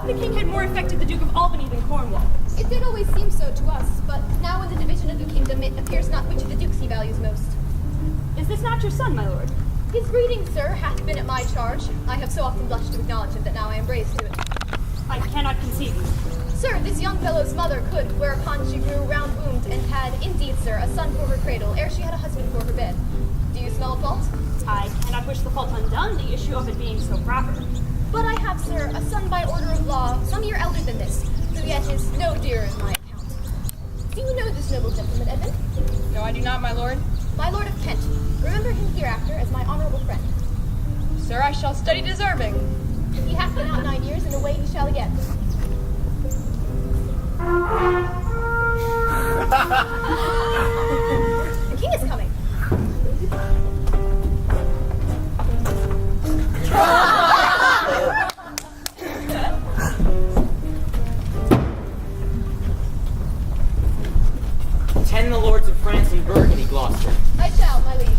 thought the king had more affected the Duke of Albany than Cornwall. It did always seem so to us, but now in the division of the kingdom it appears not which of the dukes he values most. Is this not your son, my lord? His breeding, sir, hath been at my charge. I have so often blushed to acknowledge it that now I am raised to it. I cannot conceive you. Sir, this young fellow's mother could, whereupon she grew round-wombed, and had, indeed, sir, a son for her cradle, ere she had a husband for her bed. Do you smell a fault? I cannot wish the fault undone, the issue of it being so proper. But I have, sir, a son by order of law, some year elder than this, who yet is no dearer in my account. Do you know this noble gentleman, Edmund? No, I do not, my lord. My lord of Kent. Remember him hereafter as my honorable friend. Sir, I shall study deserving. He hath been out 9 years, and away he shall again. The king is coming. Attend the lords of France and Burgundy, Gloucester. I shall, my liege.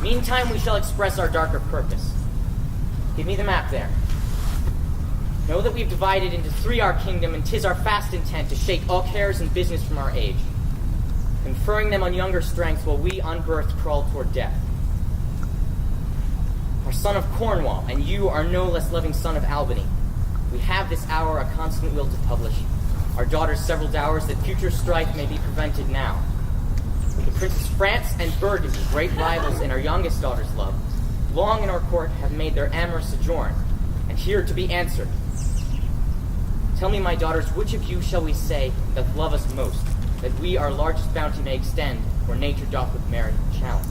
Meantime, we shall express our darker purpose. Give me the map there. Know that we've divided into 3 our kingdom, and 'tis our fast intent to shake all cares and business from our age, conferring them on younger strengths while we unbirthed crawl toward death. Our son of Cornwall, and you are no less loving son of Albany. We have this hour a constant will to publish our daughter's several dowers, that future strife may be prevented now. The princes France and Burgundy, great rivals in our youngest daughter's love, long in our court have made their amorous sojourn, and here to be answered. Tell me, my daughters, which of you shall we say doth love us most, that we our largest bounty may extend, where nature doth with merit challenge?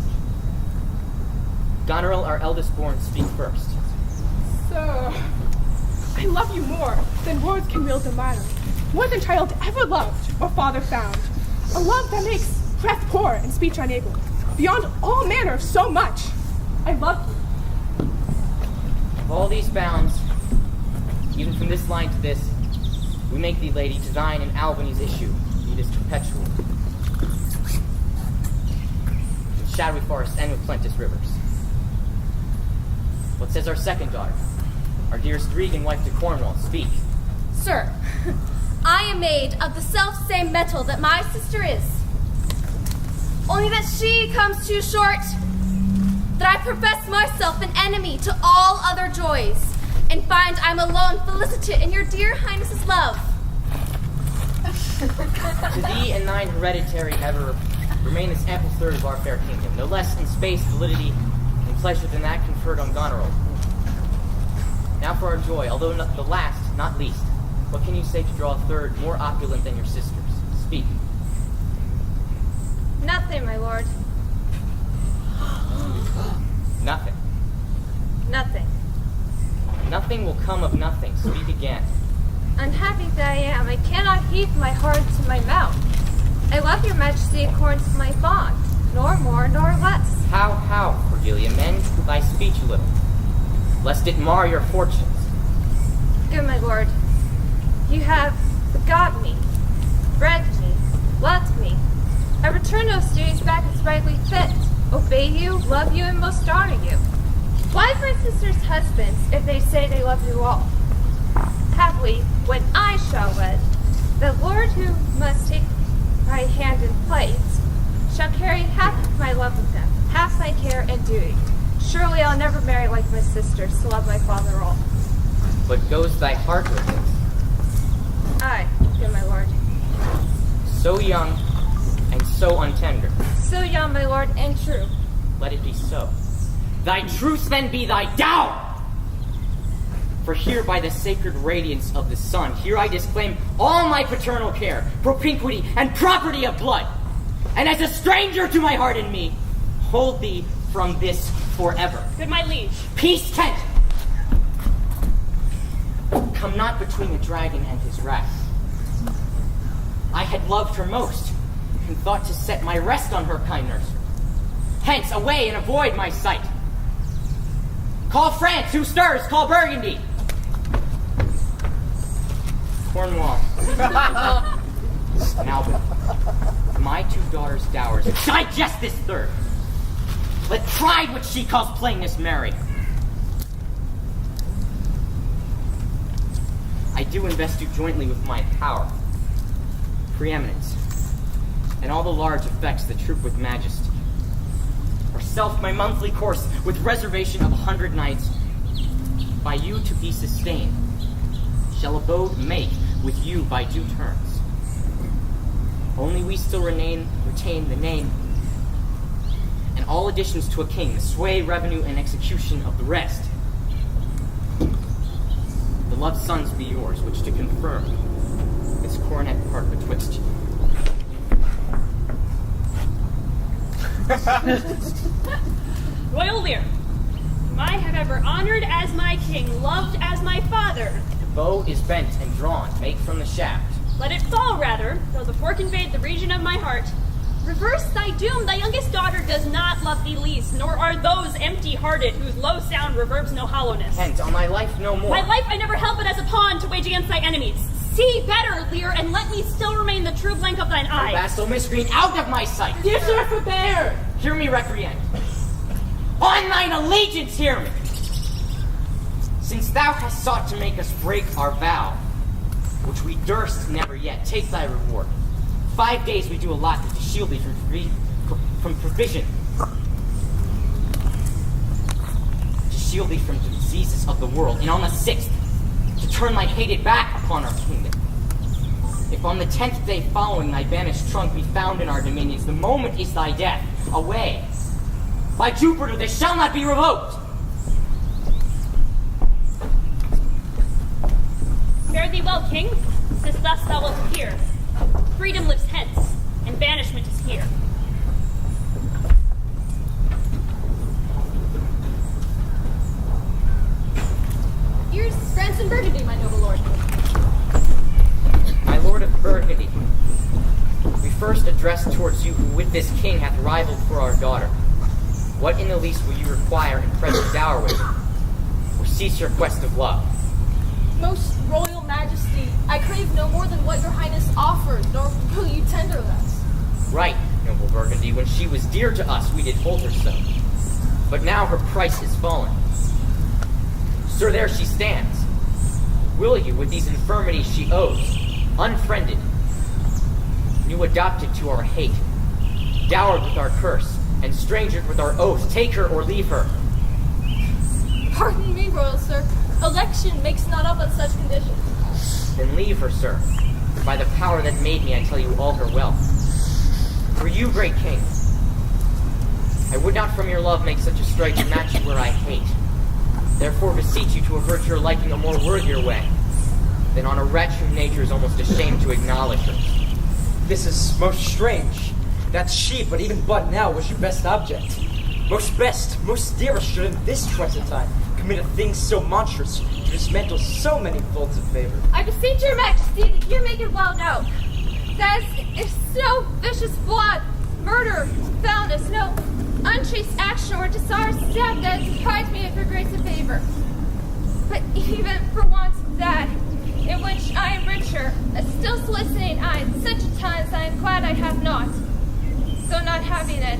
Goneril, our eldest born, speak first. Sir, I love you more than words can wield to matter, more than child ever loved or father found. A love that makes breath poor and speech unable, beyond all manner of so much. I love you. Of all these bounds, even from this line to this, we make thee, lady, to thine and Albany's issue, be this perpetual. With shadowy forests and with plenteous rivers. What says our second daughter, our dearest Regan, wife to Cornwall? Speak. Sir, I am made of the self-same metal that my sister is. Only that she comes too short, that I profess myself an enemy to all other joys, and find I'm alone felicitate in your dear highness's love. To thee and thine hereditary ever remain this ample third of our fair kingdom, no less in space, validity, and pleasure than that conferred on Goneril. Now for our joy, although not the last, not least, what can you say to draw a third more opulent than your sisters? Speak. Nothing, my lord. Nothing. Nothing. Nothing will come of nothing. Speak again. Unhappy that I am, I cannot heave my heart to my mouth. I love your majesty according to my bond, nor more nor less. How, Cordelia, mend thy speech a little, lest it mar your fortunes. Good my lord, you have begot me, bred me, loved me. I return those duties back as rightly fit, obey you, love you, and most honor you. Why my sisters' husbands if they say they love you all? Happily, when I shall wed, the Lord who must take my hand in plight shall carry half of my love with him, half my care and duty. Surely I'll never marry like my sisters to love my father all. But goes thy heart with it? Aye, good my lord. So young and so untender. So young, my lord, and true. Let it be so. Thy truth then be thy dower! For here by the sacred radiance of the sun, here I disclaim all my paternal care, propinquity, and property of blood. And as a stranger to my heart and me, hold thee from this forever. Good my liege. Peace, Kent! Come not between the dragon and his wrath. I had loved her most, and thought to set my rest on her kind nursery. Hence, away and avoid my sight. Call France, who stirs? Call Burgundy. Cornwall. And Albany. My 2 daughters' dowers. Digest this third. Let pride, which she calls plainness, marry. I do invest you jointly with my power, preeminence, and all the large effects that troop with majesty. Self my monthly course, with reservation of 100 nights, by you to be sustained, shall abode make with you by due terms. Only we still retain the name, and all additions to a king, the sway, revenue, and execution of the rest. The loved sons be yours, which to confirm this coronet part betwixt you. Royal Lear, whom I have ever honored as my king, loved as my father. The bow is bent and drawn, make from the shaft. Let it fall, rather, though the fork invade the region of my heart. Reverse thy doom, thy youngest daughter does not love thee least, nor are those empty-hearted whose low sound reverbs no hollowness. Hence, on my life no more. My life I never held but as a pawn to wage against thy enemies. See better, Lear, and let me still remain the true blank of thine eye. Vassal miscreant, out of my sight! Give her forbear! Hear me recreant. On thine allegiance hear me! Since thou hast sought to make us break our vow, which we durst never yet, take thy reward. 5 days we do allot thee to shield thee from provision. To shield thee from the diseases of the world, and on the 6th, to turn thy hated back upon our kingdom. If on the 10th day following thy banished trunk be found in our dominions, the moment is thy death. Away. By Jupiter, this shall not be revoked. Fare thee well, king, since thus thou wilt appear. Freedom lives hence, and banishment is here. Here's France and Burgundy, my noble lord. My lord of Burgundy, we first address towards you who with this king hath rivaled for our daughter. What in the least will you require in present dower with her? Or cease your quest of love? Most royal majesty, I crave no more than what your highness offers, nor will you tender less. Right, noble Burgundy, when she was dear to us, we did hold her so. But now her price is fallen. Sir, there she stands. Will you, with these infirmities she owes, unfriended, new adopted to our hate, dowered with our curse, and strangered with our oath, take her or leave her? Pardon me, royal sir. Election makes not up on such conditions. Then leave her, sir. By the power that made me, I tell you all her wealth. For you, great king, I would not from your love make such a strike to match you where I hate. Therefore beseech you to avert your liking a more worthier way than on a wretch whom nature is almost ashamed to acknowledge her. This is most strange. That she, but even but now, was your best object. Most best, most dearest should in this present time commit a thing so monstrous to dismantle so many folds of favor. I beseech your majesty that you make it well known that if no vicious blood, murder, foulness, no unchaste action or desirous death that deprives me of your grace and favor. But even for want of that, in which I am richer, a still soliciting eye, at such a time as I am glad I have not. So not having it,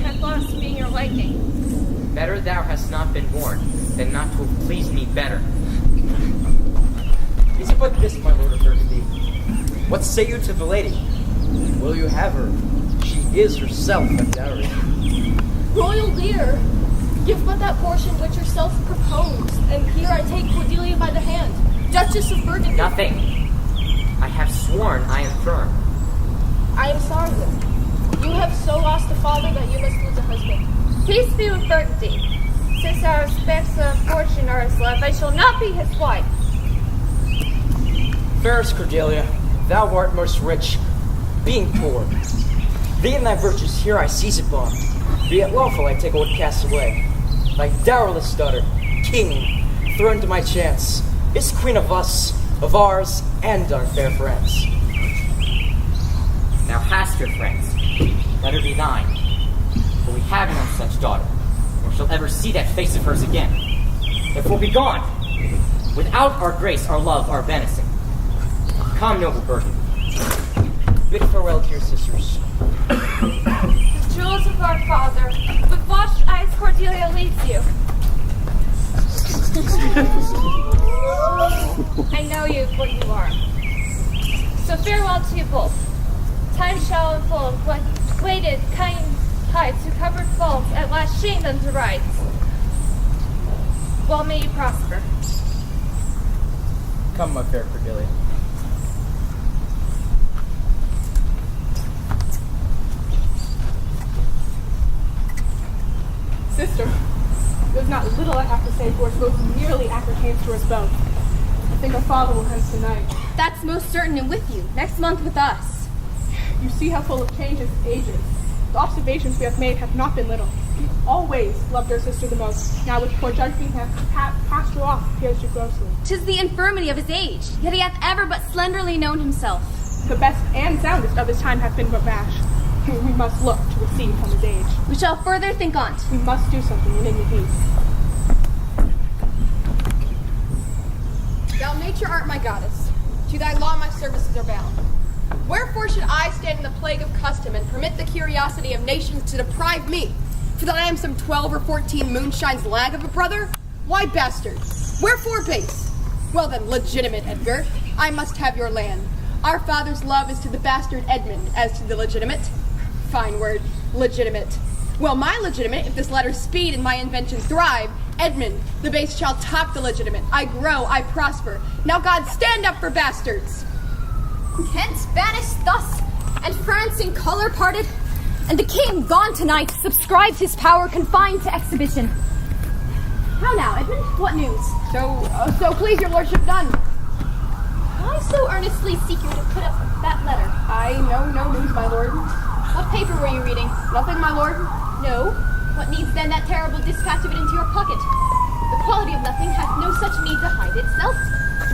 have lost being your liking. Better thou hast not been born than not to have pleased me better. Is it but this, my lord of Burgundy? What say you to the lady? Will you have her? She is herself a dowry. Royal Lear, give but that portion which yourself proposed, and here I take Cordelia by the hand, Duchess of Burgundy. Nothing. I have sworn I am firm. I am sorry, then. You have so lost a father that you must lose a husband. Peace be with Burgundy. Since our respects of fortune are his love, I shall not be his wife. Fairest Cordelia, thou art most rich, being poor. Thee and thy virtues here I seize upon. Be it lawful I take what cast away. Thy dowerless daughter, king, thrown to my chance, is queen of us, of ours, and our fair friends. Thou hast your friends. Let her be thine. For we have none such daughter, nor shall ever see that face of hers again. Therefore be gone. Without our grace, our love, our venison. Come, noble Burgundy. Bid farewell to your sisters. The jewels of our father, with washed eyes Cordelia leads you. I know you, farewell to you both. Time shall unfold what waited kind heights who covered faults at last shamed unto rights. Well may you prosper. Come, my fair Cordelia. Sister, there's not little I have to say for it most nearly appertains to us both. I think our father will hence tonight. That's most certain, and with you. Next month with us. You see how full of change his age is. The observations we have made have not been little. He always loved our sister the most. Now with poor judgment hath passed her off, appears you grossly. 'Tis the infirmity of his age, yet he hath ever but slenderly known himself. The best and soundest of his time have been but rash. We must look to recede from his age. We shall further think on't. We must do something in the peace. Thou nature art my goddess. To thy law my services are bound. Wherefore should I stand in the plague of custom and permit the curiosity of nations to deprive me, for that I am some 12 or 14 moonshines lag of a brother? Why, bastard? Wherefore base? Well then, legitimate Edgar, I must have your land. Our father's love is to the bastard Edmund as to the legitimate. Fine word, legitimate. Well, my legitimate, if this letter speed and my invention thrive, Edmund, the base shall top the legitimate. I grow, I prosper. Now God, stand up for bastards. Kent banished thus, and France in color parted, and the king gone tonight, subscribed his power confined to exhibition. How now, Edmund? What news? So please your lordship done. Why so earnestly seek you to put up that letter? I know no news, my lord. What paper were you reading? Nothing, my lord. No. What needs then that terrible dispatch of it into your pocket? The quality of nothing hath no such need to hide itself.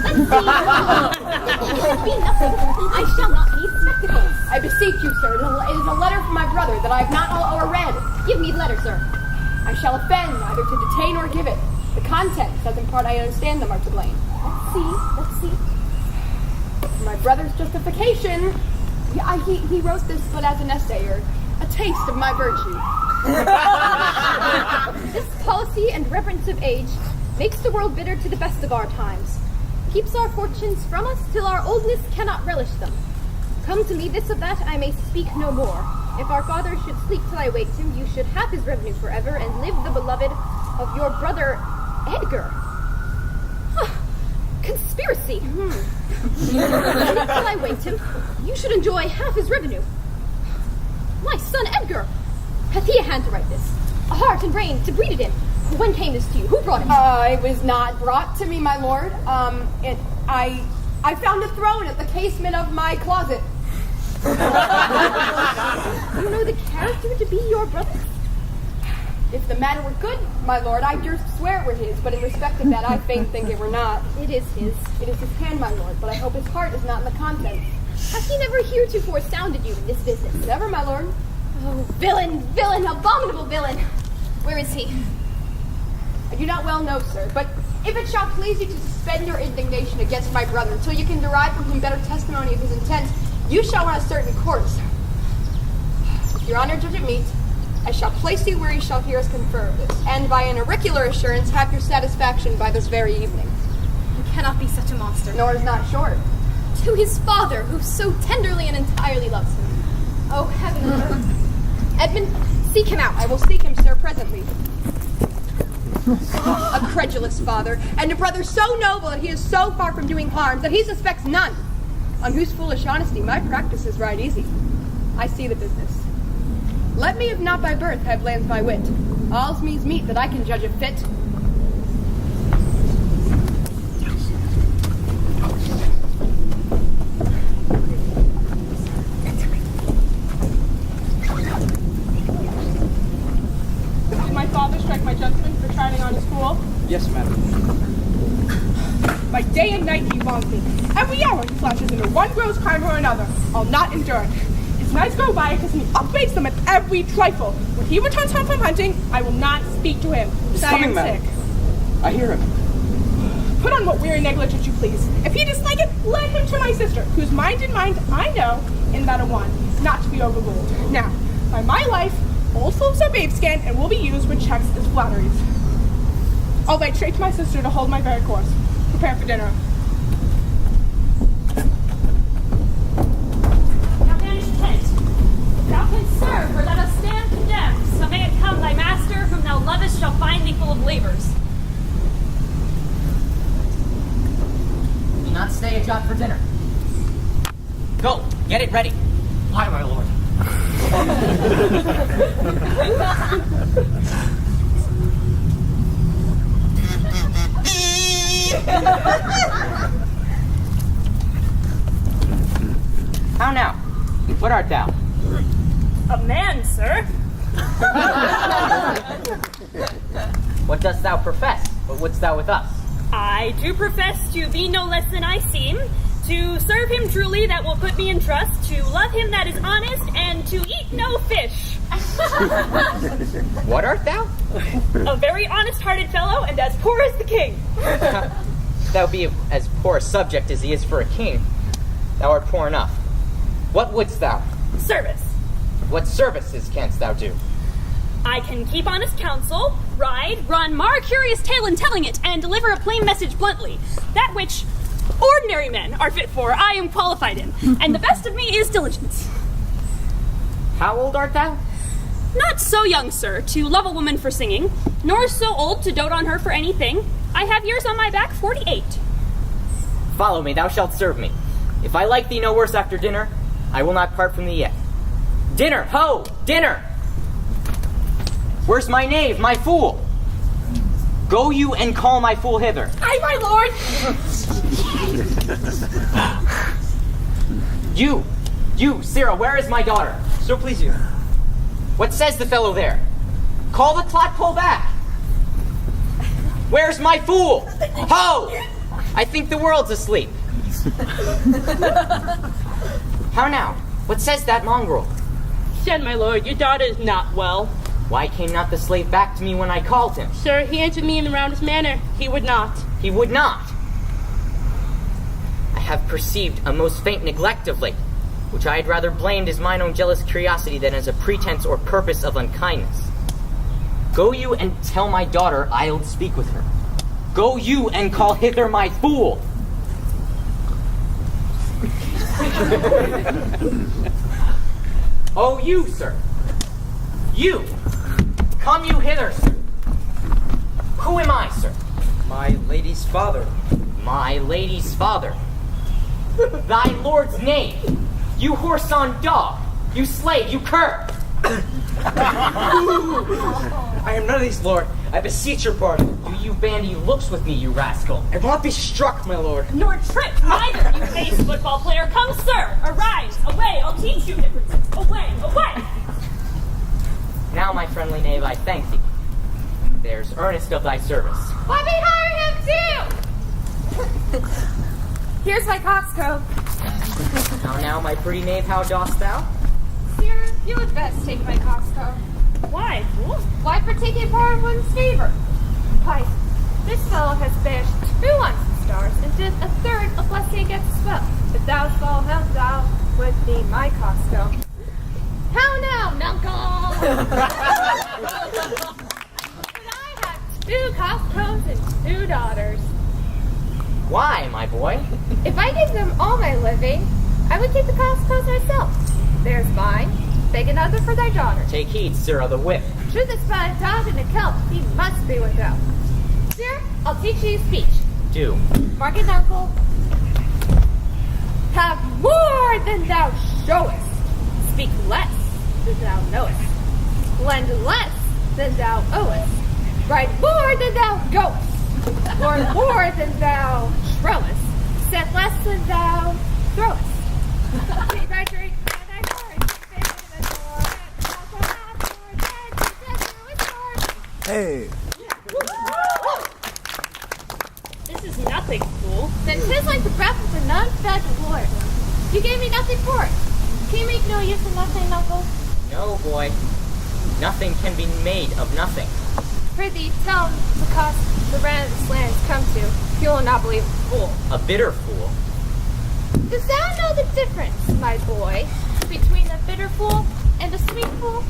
Let's see. It should be nothing. I shall not need spectacles. I beseech you, sir, it is a letter from my brother that I have not o'erread. Give me the letter, sir. I shall offend either to detain or give it. The contents, as in part I understand them, are to blame. Let's see. For my brother's justification, he wrote this but as an essay, or a taste of my virtue. This policy and reverence of age makes the world bitter to the best of our times, keeps our fortunes from us till our oldness cannot relish them. Come to me this of that, I may speak no more. If our father should sleep till I waked him, you should have his revenue forever, and live the beloved of your brother Edgar. Conspiracy! Sleep till I waked him, you should enjoy half his revenue. My son Edgar! Hath he a hand to write this? A heart and brain to breed it in? When came this to you? Who brought it? It was not brought to me, my lord. I found a throne at the casement of my closet. You know the character to be your brother? If the matter were good, my lord, I durst swear it were his, but in respect of that, I fain think it were not. It is his. It is his hand, my lord, but I hope his heart is not in the contents. Hath he never heretofore sounded you in this business? Never, my lord. Oh, villain, abominable villain! Where is he? I do not well know, sir, but if it shall please you to suspend your indignation against my brother until you can derive from him better testimony of his intent, you shall run a certain course. If your honor judge it meet, I shall place you where you shall hear us confer of this, and by an auricular assurance have your satisfaction by this very evening. You cannot be such a monster. Nor is not short. To his father, who so tenderly and entirely loves him. Oh, heaven and earth. Edmund, seek him out. I will seek him, sir, presently. A credulous father, and a brother so noble that he is so far from doing harm that he suspects none, on whose foolish honesty my practice is right easy. I see the business. Let me, if not by birth, have lands by wit. All's me's meet that I can judge it fit. Did my father strike my judgment for trying on his fool? Yes, madam. By day and night he wrongs me. Every hour he flashes into one gross crime or another. I'll not endure it. His nights go by because he upbraids them at every trifle. When he returns home from hunting, I will not speak to him. He's I coming, am madam. sick. I hear him. Put on what weary negligence you please. If he dislike it, let him to my sister, whose mind and mind I know, in that of one, not to be overruled. Now, by my life, old slopes are babeskin and will be used with checks as flatteries. I'll write straight to my sister to hold my very course. Prepare for dinner. come, thy master, whom thou lovest, shall find thee full of labors. Do not stay a jot for dinner. Go, get it ready. Aye, my lord. How now? What art thou? A man, sir. What dost thou profess? What wouldst thou with us? I do profess to be no less than I seem, to serve him truly that will put me in trust, to love him that is honest, and to eat no fish. What art thou? A very honest-hearted fellow, and as poor as the king. Thou be as poor a subject as he is for a king. Thou art poor enough. What wouldst thou? Service. What services canst thou do? I can keep honest counsel, ride, run, mar a curious tale in telling it, and deliver a plain message bluntly. That which ordinary men are fit for, I am qualified in, and the best of me is diligence. How old art thou? Not so young, sir, to love a woman for singing, nor so old to dote on her for anything. I have years on my back, 48. Follow me, thou shalt serve me. If I like thee no worse after dinner, I will not part from thee yet. Dinner, ho, dinner! Where's my knave, my fool? Go you and call my fool hither. Aye, my lord! You, Sarah, where is my daughter? So please you. What says the fellow there? Call the clotpoll back. Where's my fool? Ho! I think the world's asleep. How now? What says that mongrel? Said my lord, your daughter is not well. Why came not the slave back to me when I called him? Sir, he answered me in the roundest manner. He would not. He would not. I have perceived a most faint neglect of late, which I had rather blamed as mine own jealous curiosity than as a pretense or purpose of unkindness. Go you and tell my daughter I'll speak with her. Go you and call hither my fool. Oh, you, sir. You. Come you hither, sir. Who am I, sir? My lady's father. My lady's father. Thy lord's name. You horse on dog. You slave, you cur. I am none of these, lord. I beseech your pardon. Do you bandy looks with me, you rascal? I will not be struck, my lord. Nor tripped neither, you base football player. Come, sir, arise, away, I'll teach you differences. Away, away! Now, my friendly knave, I thank thee. There's earnest of thy service. Let me hire him too! Here's my coxcomb. How now, my pretty knave, how dost thou? Sir, you would best take my coxcomb. Why, fool? Why for taking part in one's favor? Why, this fellow has banished 2 unseen stars and did a third of blessing against a spell. If thou fall him, thou would be my coxcomb. How now, Nuncle? But I have 2 coxcombs and 2 daughters. Why, my boy? If I gave them all my living, I would keep the coxcombs myself. There's mine. Beg another for thy daughter. Take heed, sir, of the whip. Should this spot a dog in a kelp, he must be without. Sir, I'll teach you speech. Do. Mark it, uncle. Have more than thou showest. Speak less than thou knowest. Lend less than thou owest. Ride more than thou goest. Learn more than thou trowest. Set less than thou throwest. Take thy drink and thy word. Hey. This is nothing, fool. Then 'tis like the breath of an unfed Lord. You gave me nothing for it. Can you make no use of nothing, uncle? No, boy. Nothing can be made of nothing. Prithee, tell him the cost the rent of this land has come to. He will not believe a fool. A bitter fool. Dost thou know the difference, my boy, between a bitter fool and a sweet fool?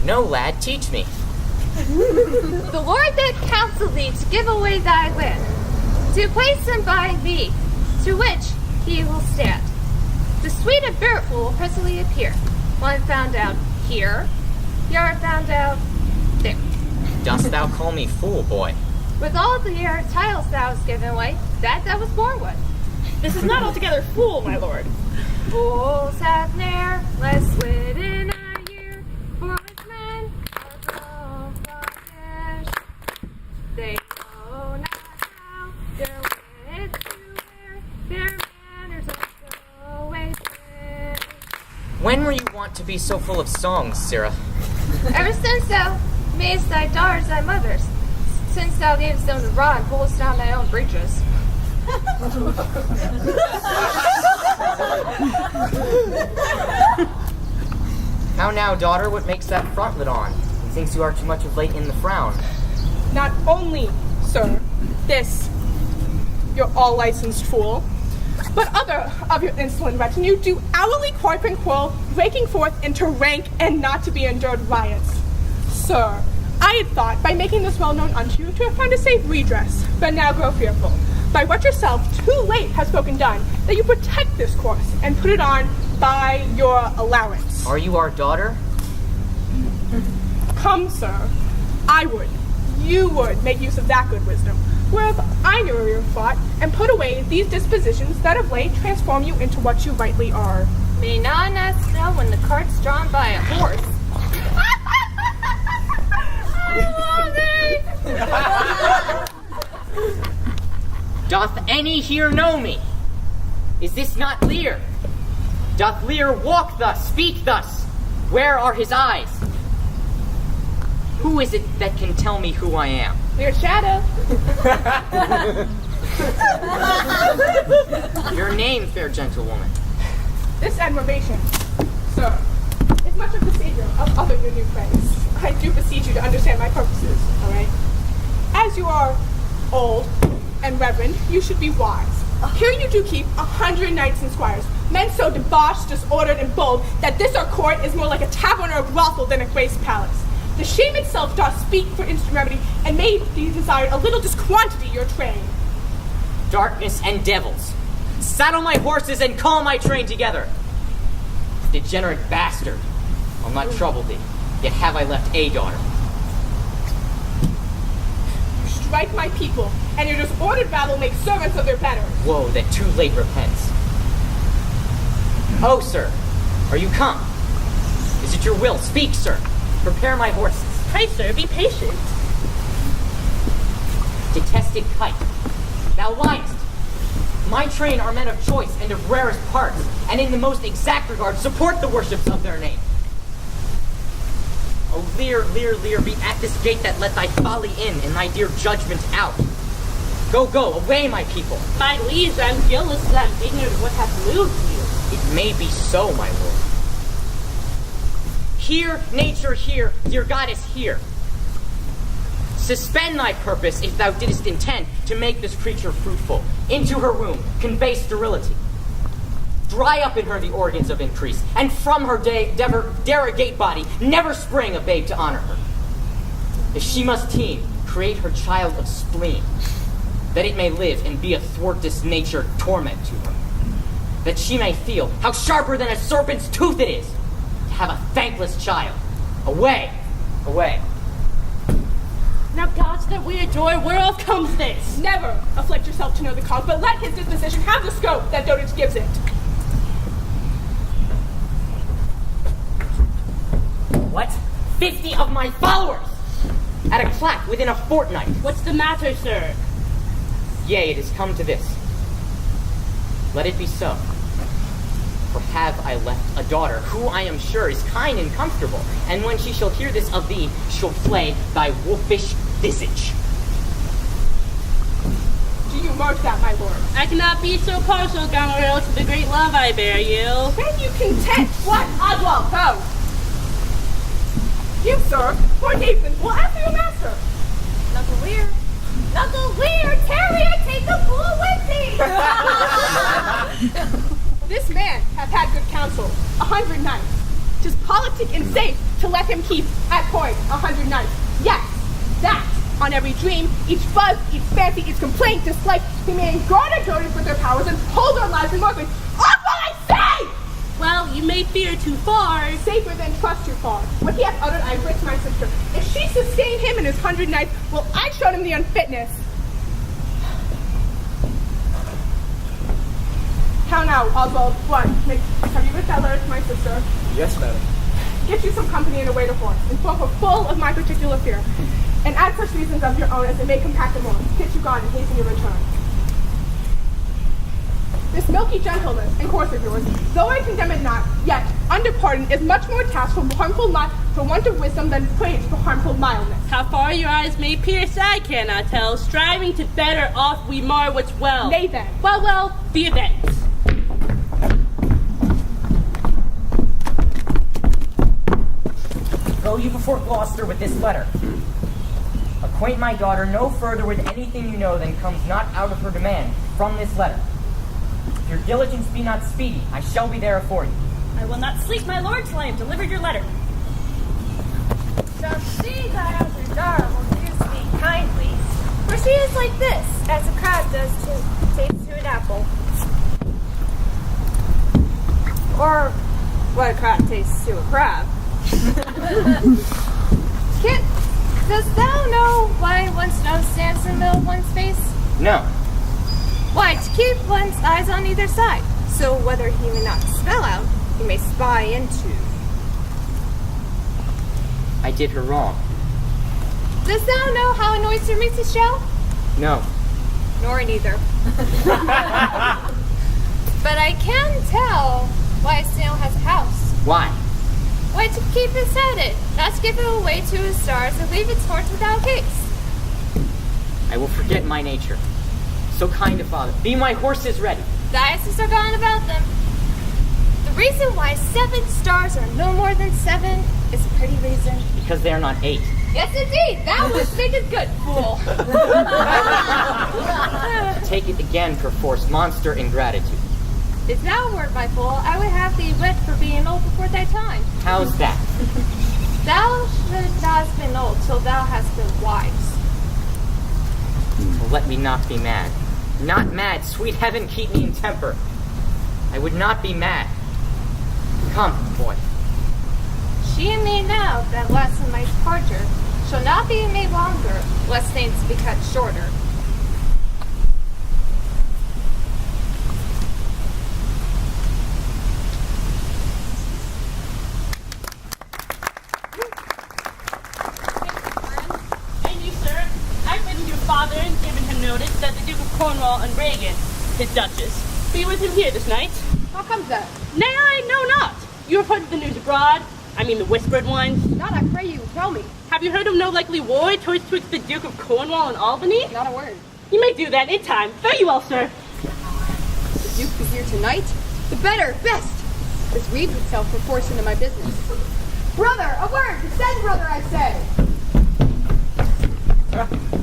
No, lad, teach me. The Lord that counselled thee to give away thy land, to place him by thee, to which he will stand. The sweet and bitter fool will presently appear. One found out here, the other found out Dost thou call me fool, boy? With all the titles thou hast given away, that thou was born with. This is not altogether fool, my lord. Fools have ne'er less wit in a year, for with men are grown sluggish. They know not how their wits to wear, their manners also always wear. When were you wont to be so full of songs, Sarah? Ever since thou madest thy daughters thy mothers, since thou gavest them the rod and pullest down thy own breeches. How now, daughter, what makes that frontlet on? Methinks you are too much of late in the frown. Not only, sir, this, your all-licensed fool, but other of your insolent retinue do hourly court and quarrel, breaking forth into rank and not to be endured riots. Sir, I had thought, by making this well known unto you, to have found a safe redress, but now grow fearful, by what yourself too late have spoken done, that you protect this course and put it on by your allowance. Are you our daughter? Come, sir, you would make use of that good wisdom, whereof I knew your thought, and put away these dispositions that of late transform you into what you rightly are. May not ask know when the cart's drawn by a horse. Doth any here know me? Is this not Lear? Doth Lear walk thus, speak thus? Where are his eyes? Who is it that can tell me who I am? Your shadow. Your name, fair gentlewoman. This admiration, sir, is much of the savior of other your new friends. I do beseech you to understand my purposes, all right? As you are old and reverend, you should be wise. Here you do keep 100 knights and squires, men so debauched, disordered, and bold that this our court is more like a tavern or a brothel than a grace palace. The shame itself doth speak for instant remedy, and may be desired a little disquantity your train. Darkness and devils. Saddle my horses and call my train together. Degenerate bastard. I'll not trouble thee, yet have I left a daughter. You strike my people, and your disordered rabble make servants of their better. Woe that too late repents. Oh, sir, are you come? Is it your will? Speak, sir. Prepare my horses. Pray, sir, be patient. Detested kite, thou liest. My train are men of choice and of rarest parts, and in the most exact regard support the worships of their name. O Lear, Lear, Lear, be at this gate that let thy folly in and thy dear judgment out. Go, go, away, my people. My liege, I'm jealous that I'm ignorant of what hath moved you. It may be so, my lord. Here, nature, here, dear goddess, here. Suspend thy purpose if thou didst intend to make this creature fruitful. Into her womb convey sterility. Dry up in her the organs of increase, and from her derogate body never spring a babe to honor her. If she must teem, create her child of spleen, that it may live and be athwart this nature torment to her. That she may feel how sharper than a serpent's tooth it is to have a thankless child. Away, away. Now, gods that we adore, whereof comes this? Never afflict yourself to know the cause, but let his disposition have the scope that dotage gives it. What? 50 of my followers! At a clap within a fortnight. What's the matter, sir? Yea, it has come to this. Let it be so. For have I left a daughter, who I am sure is kind and comfortable, and when she shall hear this of thee, she'll flay thy wolfish visage. Do you mark that, my lord? I cannot be so partial, Gamorreau, to the great love I bear you. Can you content what Oswald? Go! You, sir, poor Nathan, will answer your master. Knuckle Lear. Knuckle Lear, tarry, I take the fool with thee! This man hath had good counsel, 100 knights. 'Tis politic and safe to let him keep at point 100 knights. Yes, that on every dream, each buzz, each fancy, each complaint, dislike, he may guard our daughters with their powers and hold our lives in mercy. On what I say! Well, you may fear too far. Safer than trust too far. What he hath uttered I break to my sister. If she sustain him in his 100 nights, will I show him the unfitness. How now, Oswald? What? Have you read that letter to my sister? Yes, madam. Get you some company and a way to horse, inform her full of my particular fear, and add such reasons of your own as it may compact the more. Get you gone and hasten your return. This milky gentleness and course of yours, though I condemn it not, yet, under pardon, is much more task for harmful lot for want of wisdom than praise for harmful mildness. How far your eyes may pierce, I cannot tell. Striving to better off we mar what's well. Nay then. Well, the events. Go you before Gloucester with this letter. Acquaint my daughter no further with anything you know than comes not out of her demand from this letter. If your diligence be not speedy, I shall be there afore you. I will not sleep, my lord, till I have delivered your letter. So see that as your daughter will use me kindly, for she is like this, as a crab does to taste to an apple. Or what a crab tastes to a crab. Kit, dost thou know why one's nose stands in the middle of one's face? No. Why, to keep one's eyes on either side, so whether he may not smell out, he may spy into. I did her wrong. Dost thou know how an oyster makes its shell? No. Nor neither. But I can tell why a snail has a house. Why? Why, to keep his head in, not to give it away to his stars and leave its horns without gates. I will forget my nature. So kind a father, be my horses ready. Diocese are gone about them. The reason why 7 stars are no more than 7 is a pretty reason. Because they are not 8. Yes, indeed. Thou must make it good, fool. Take it again, perforce, monster ingratitude. If thou wert my fool, I would have thee whipped for being old before thy time. How's that? Thou shouldst not have been old till thou hast been wise. Well, let me not be mad. Not mad, sweet heaven, keep me in temper. I would not be mad. Come, boy. She and me now, that lessen my departure, shall not be made longer, lest things be cut shorter. And you, sir, I've written to your father and given him notice that the Duke of Cornwall and Regan, his duchess, be with him here this night. How comes that? Nay, I know not. You have heard the news abroad? I mean the whispered ones. Not, I pray you, tell me. Have you heard of no likely war twixt the Duke of Cornwall and Albany? Not a word. You may do that in time. Fare you well, sir. The Duke be here tonight? The better, best! This weaves itself perforce into my business. Brother, a word! Descend, brother, I say!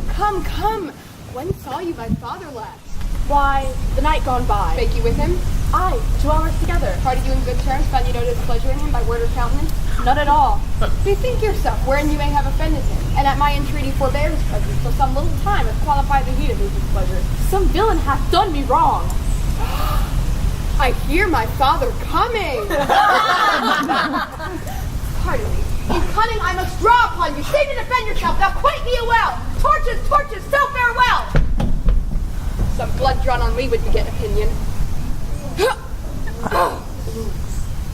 Come, come! When saw you my father last? Why, the night gone by. Spake you with him? Aye, 2 hours together. Parted you in good terms? Found you noted pleasure in him by word or countenance? Not at all. Bethink yourself, wherein you may have offended him, and at my entreaty forbear his presence, till some little time hath qualified the heat of his displeasure. Some villain hath done me wrong. I hear my father coming! Pardon me. In cunning I must draw upon you. Stay to defend yourself. Now quite me a well. Torches, torches, so farewell! Some blood drawn on me would beget opinion.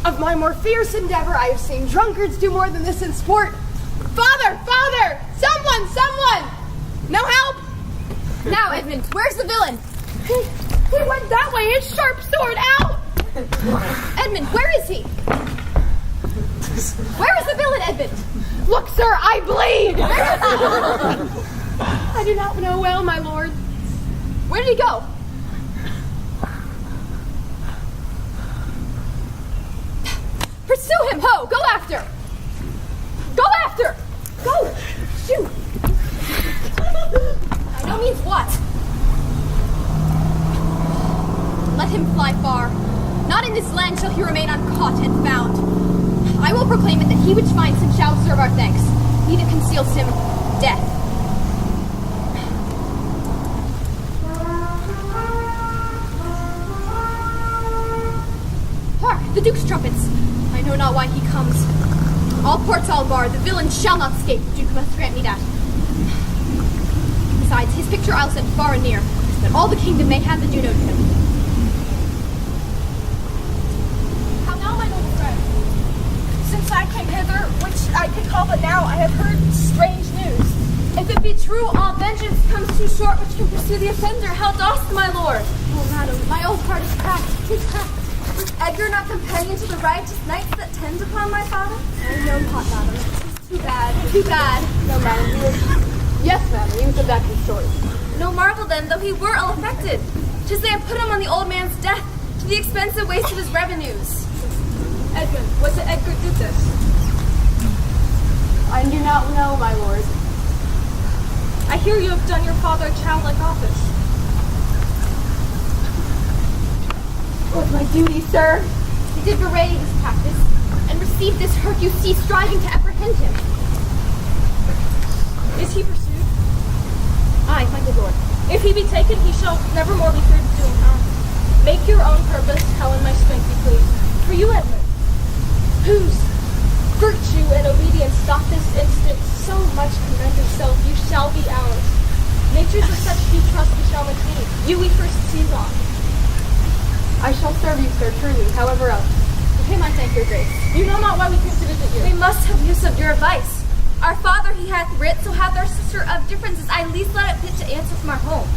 Of my more fierce endeavor, I have seen drunkards do more than this in sport. Father, father! Someone, someone! No help? Now, Edmund, where's the villain? He went that way, his sharp sword out! Edmund, where is he? Where is the villain, Edmund? Look, sir, I bleed! I do not know well, my lord. Where did he go? Pursue him, ho! Go after! Go after! Go! Shoot! By no means what? Let him fly far. Not in this land shall he remain uncaught and found. I will proclaim it that he which finds him shall deserve our thanks. He that conceals him, death. Hark, the the Duke's trumpets. I know not why he comes. All ports all barred. The villain shall not escape. The Duke must grant me that. Besides, his picture I'll send far and near, that all the kingdom may have the due note of him. How now, my noble friend? Since I came hither, which I can call but now, I have heard strange news. If it be true, all vengeance comes too short which can pursue the offender. How dost, my lord? Oh, madam, my old heart is cracked. 'Tis cracked. Was Edgar not companion to the righteous knights that tend upon my father? I know not, madam. Too bad. Too bad. No, madam, he was... Yes, madam, he was of that sort. No marvel then, though he were ill affected. 'Tis they have put him on the old man's death, to the expense and waste of his revenues. Edmund, was it Edgar did this? I do not know, my lord. I hear you have done your father a childlike office. Was my duty, sir. He did bewray his practice, and received this hurt you see striving to apprehend him. Is he pursued? Aye, my good lord. If he be taken, he shall never more be feared of doing harm. Make your own purpose, how in my strength you please. For you, Edmund, whose virtue and obedience doth this instant so much commend yourself, you shall be ours. Natures of such deep trust we shall maintain. You we first seize on. I shall serve you, sir, truly, however else. To him I thank your grace. You know not why we came to visit you. We must have use of your advice. Our father he hath writ, so hath our sister of differences. I least let it fit to answer from our home.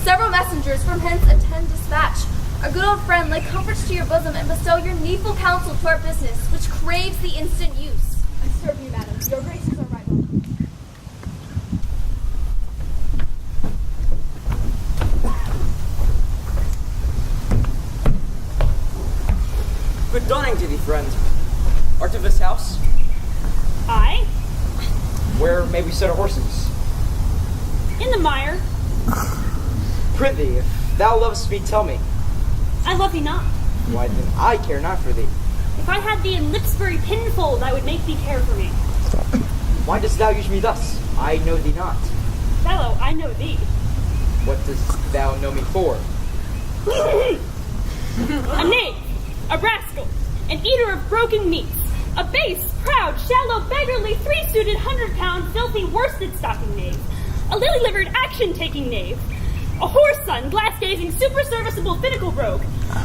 Several messengers from hence attend dispatch. Our good old friend lay comforts to your bosom and bestow your needful counsel to our business, which craves the instant use. I serve you, madam. Your graces are right welcome. Good dawning to thee, friend. Art of this house? I? Where may we set our horses? In the mire. Prithee, if thou lovest me, tell me. I love thee not. Why then I care not for thee. If I had thee in Lipsbury pinfold, I would make thee care for me. Why dost thou use me thus? I know thee not. Fellow, I know thee. What dost thou know me for? A knave, a rascal, an eater of broken meats, a base, proud, shallow, beggarly, three-suited, 100-pound, filthy, worsted-stocking knave, a lily-livered, action-taking knave, a whoreson, glass-gazing, super-serviceable, finical rogue,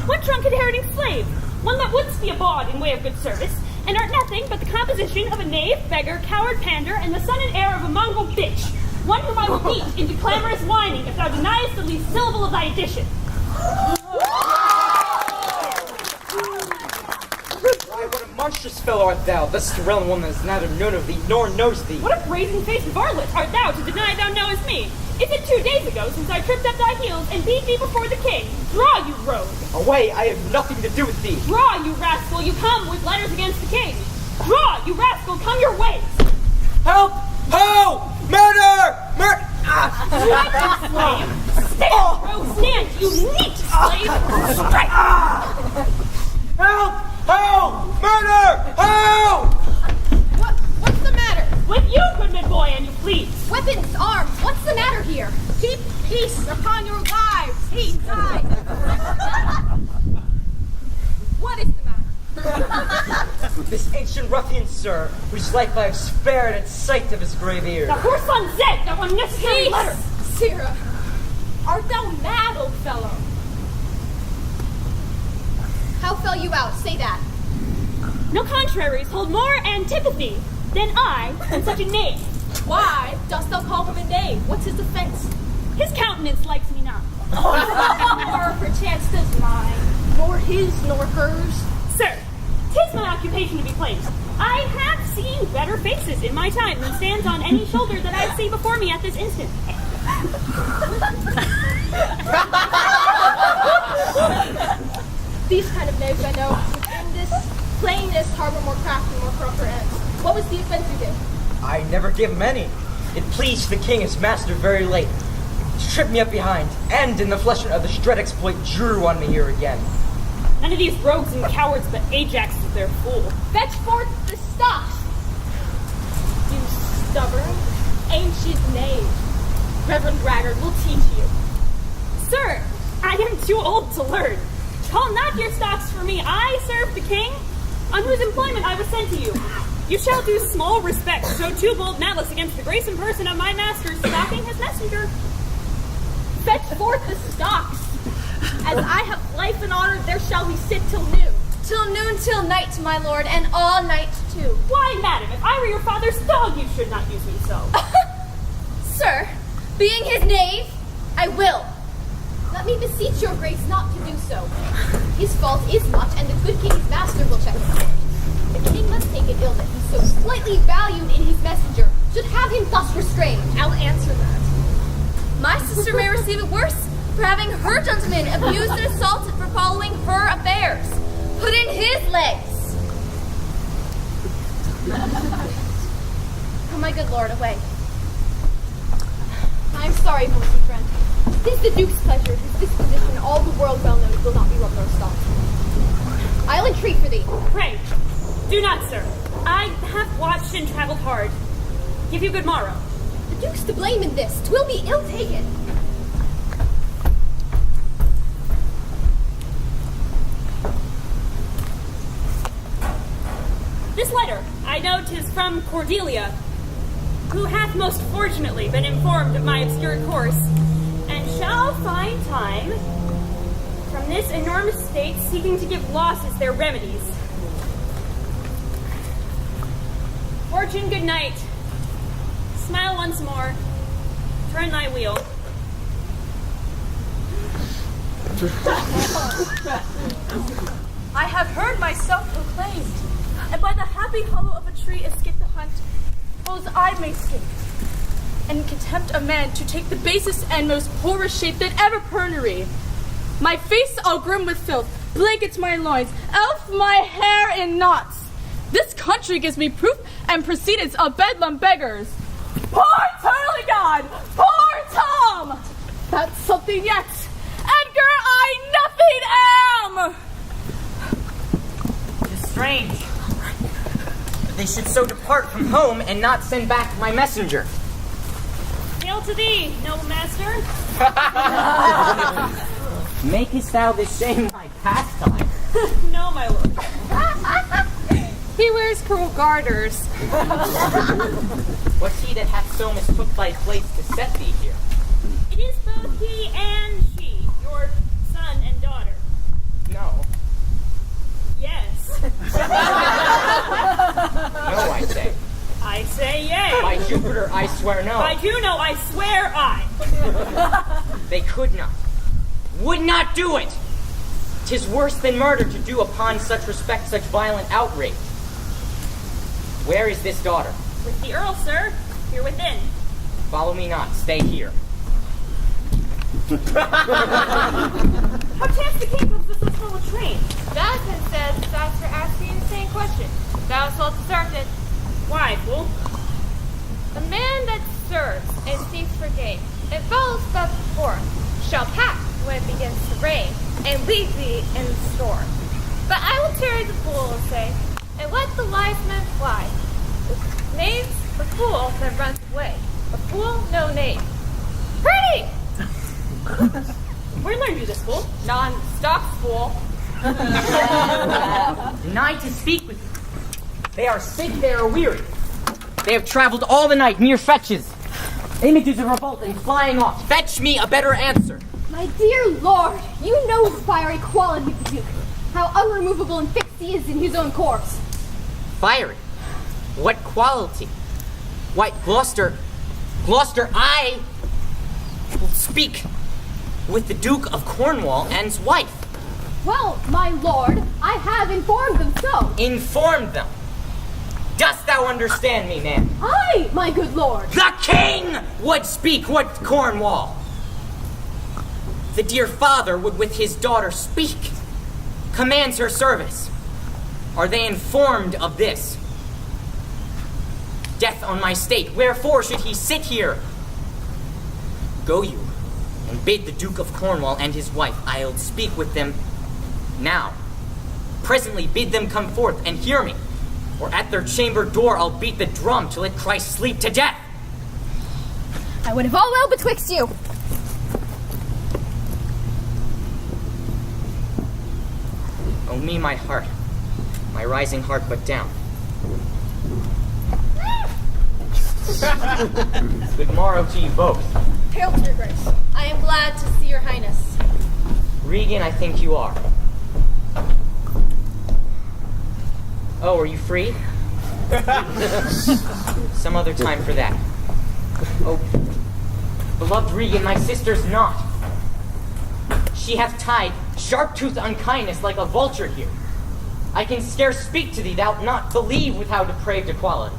one trunk-inheriting slave, one that wouldst be a bawd in way of good service, and art nothing but the composition of a knave, beggar, coward, pander, and the son and heir of a mongrel bitch, one whom I will beat into clamorous whining if thou deniest the least syllable of thy addition. Why, what a monstrous fellow art thou, thus to run one that is neither known of thee nor knows thee. What a brazen-faced varlet art thou to deny thou knowest me? Is it 2 days ago since I tripped up thy heels and beat thee before the king? Draw, you rogue! Away, I have nothing to do with thee. Draw, you rascal, you come with letters against the king. Draw, you rascal, come your ways. Help! Help! Murder! Murder! Slave! Stand, rogue, stand, you neat slave! Strike! Help! Help! Murder! Help! What's the matter? With you, goodman boy, and you please. Weapons, arms, what's the matter here? Keep peace upon your lives. Peace, aye. What is the matter? This ancient ruffian, sir, whose life I have spared at sight of his grave ears. The horse on Zed, that unnecessary letter. Sirrah, art thou mad, old fellow? How fell you out? Say that. No contraries hold more antipathy than I and such a knave. Why dost thou call him a knave? What's his offense? His countenance likes me not. Or perchance does mine, nor his nor hers. Sir, 'tis my occupation to be plain. I have seen better faces in my time than stands on any shoulder that I see before me at this instant. These kind of knaves I know, within this plainness harbor more craft and more proper ends. What was the offense you did? I never gave him any. It pleased the king, his master, very late. He tripped me up behind, and in the flesh of the dread exploit drew on me here again. None of these rogues and cowards but Ajax is their fool. Fetch forth the stuff! You stubborn, ancient knave. Reverend Braggart will teach you. Sir, I am too old to learn. Call not your stocks for me. I serve the king, on whose employment I was sent to you. You shall do small respect, show too bold malice against the grace and person of my master, stalking his messenger. Fetch forth the stocks. As I have life and honor, there shall we sit till noon. Till noon, till night, my lord, and all night too. Why, madam, if I were your father's dog, you should not use me so. Sir, being his knave, I will. Let me beseech your grace not to do so. His fault is much, and the good king's master will check it. The king must take it ill that he so slightly valued in his messenger should have him thus restrained. I'll answer that. My sister may receive it worse for having her gentleman abused and assaulted for following her affairs. Put in his legs. Come, my good lord, away. I am sorry, holy friend. 'Tis the Duke's pleasure, his disposition all the world well knows will not be rubbed or stopped. I'll entreat for thee. Pray, do not, sir. I have watched and traveled hard. Give you good morrow. The Duke's to blame in this. 'Twill be ill taken. This letter, I know 'tis from Cordelia, who hath most fortunately been informed of my obscure course, and shall find time from this enormous state seeking to give losses their remedies. Fortune, good night. Smile once more. Turn thy wheel. I have heard myself proclaimed, and by the happy hollow of a tree escape the hunt, suppose I may escape. And in contempt of man to take the basest and most horrorous shape that ever pernery. My face all grim with filth, blankets my loins, elf my hair in knots. This country gives me proof and precedence of bedlam beggars. Poor Turley God! Poor Tom! That's something yet. Edgar, I nothing am! It is strange that they should so depart from home and not send back my messenger. Hail to thee, noble master. Makest thou this shame my pastime? No, my lord. He wears cruel garters. What's he that hath so mistook thy place to set thee here? It is both he and she, your son and daughter. No. Yes. No, I say. I say yea. By Jupiter, I swear no. By Juno, I swear I. They could not, would not do it. 'Tis worse than murder to do upon such respect such violent outrage. Where is this daughter? With the earl, sir. Here within. Follow me not, stay here. How chance the king comes with so small a train? Jonathan says it's after asking the same question. Thou shalt deserve it. Why, fool? The man that serves and seeks for game and follows but before shall pack when it begins to rain and leave thee in the storm. But I will tarry the fool and say, and let the wise men fly. The knave's the fool that runs away. A fool, no knave. Pretty! Where learned you this, fool? Non-stop fool. Denied to speak with you. They are sick, they are weary. They have traveled all the night, mere fetches. Images of revolt and flying off. Fetch me a better answer. My dear lord, you know the fiery quality of the Duke. How unremovable and fixed he is in his own course. Fiery? What quality? Why, Gloucester, I will speak with the Duke of Cornwall and his wife. Well, my lord, I have informed them so. Informed them. Dost thou understand me, man? Aye, my good lord. The king would speak with Cornwall. The dear father would with his daughter speak. Commands her service. Are they informed of this? Death on my state, wherefore should he sit here? Go you, and bid the Duke of Cornwall and his wife, I'll speak with them now. Presently bid them come forth and hear me, or at their chamber door I'll beat the drum till it cry sleep to death. I would have all well betwixt you. Oh me, my heart, my rising heart but down. Good morrow to you both. Hail to your grace. I am glad to see your highness. Regan, I think you are. Oh, are you free? Some other time for that. Oh, beloved Regan, my sister's not. She hath tied sharp-toothed unkindness like a vulture here. I can scarce speak to thee, thou'lt not believe with how depraved equality.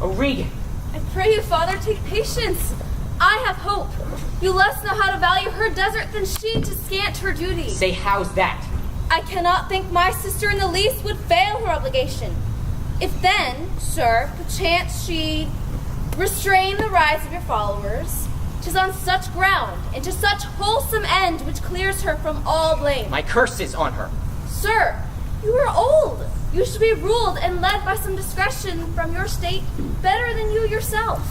Oh, Regan. I pray you, father, take patience. I have hope. You less know how to value her desert than she to scant her duty. Say, how's that? I cannot think my sister in the least would fail her obligation. If then, sir, perchance she restrain the rise of your followers, 'tis on such ground, and to such wholesome end which clears her from all blame. My curse is on her. Sir, you are old. You should be ruled and led by some discretion from your state better than you yourself.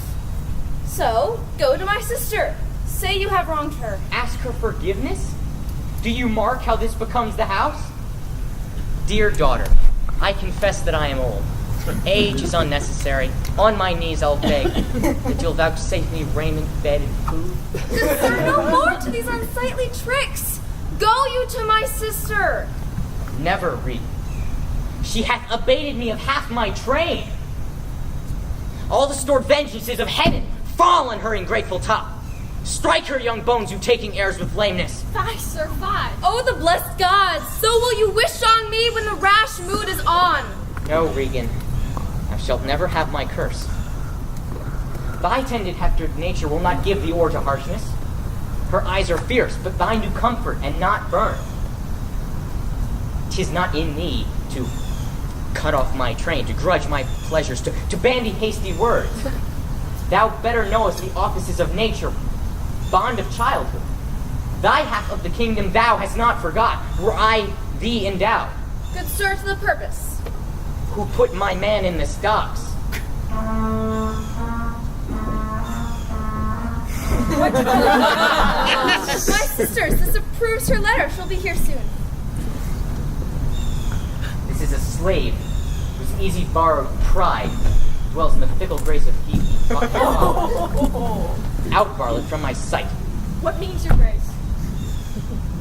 So, go to my sister. Say you have wronged her. Ask her forgiveness? Do you mark how this becomes the house? Dear daughter, I confess that I am old. Age is unnecessary. On my knees I'll beg that you'll vouchsafe me raiment, bed, and food. Sir, no more to these unsightly tricks. Go you to my sister. Never, Regan. She hath abated me of half my train. All the stored vengeances of heaven fall on her ingrateful top. Strike her young bones, you taking airs with lameness. Fie, sir, fie. Oh, the blessed gods, so will you wish on me when the rash mood is on. No, Regan, thou shalt never have my curse. Thy tended hectored nature will not give thee o'er to harshness. Her eyes are fierce, but thine do comfort and not burn. 'Tis not in thee to cut off my train, to grudge my pleasures, to bandy hasty words. Thou better knowest the offices of nature, bond of childhood. Thy half of the kingdom thou hast not forgot, were I thee endowed. Good sir, to the purpose. Who put my man in the stocks? My sisters, this approves her letter. She'll be here soon. This is a slave whose easy borrowed pride dwells in the fickle grace of he. Out, varlet, from my sight. What means your grace?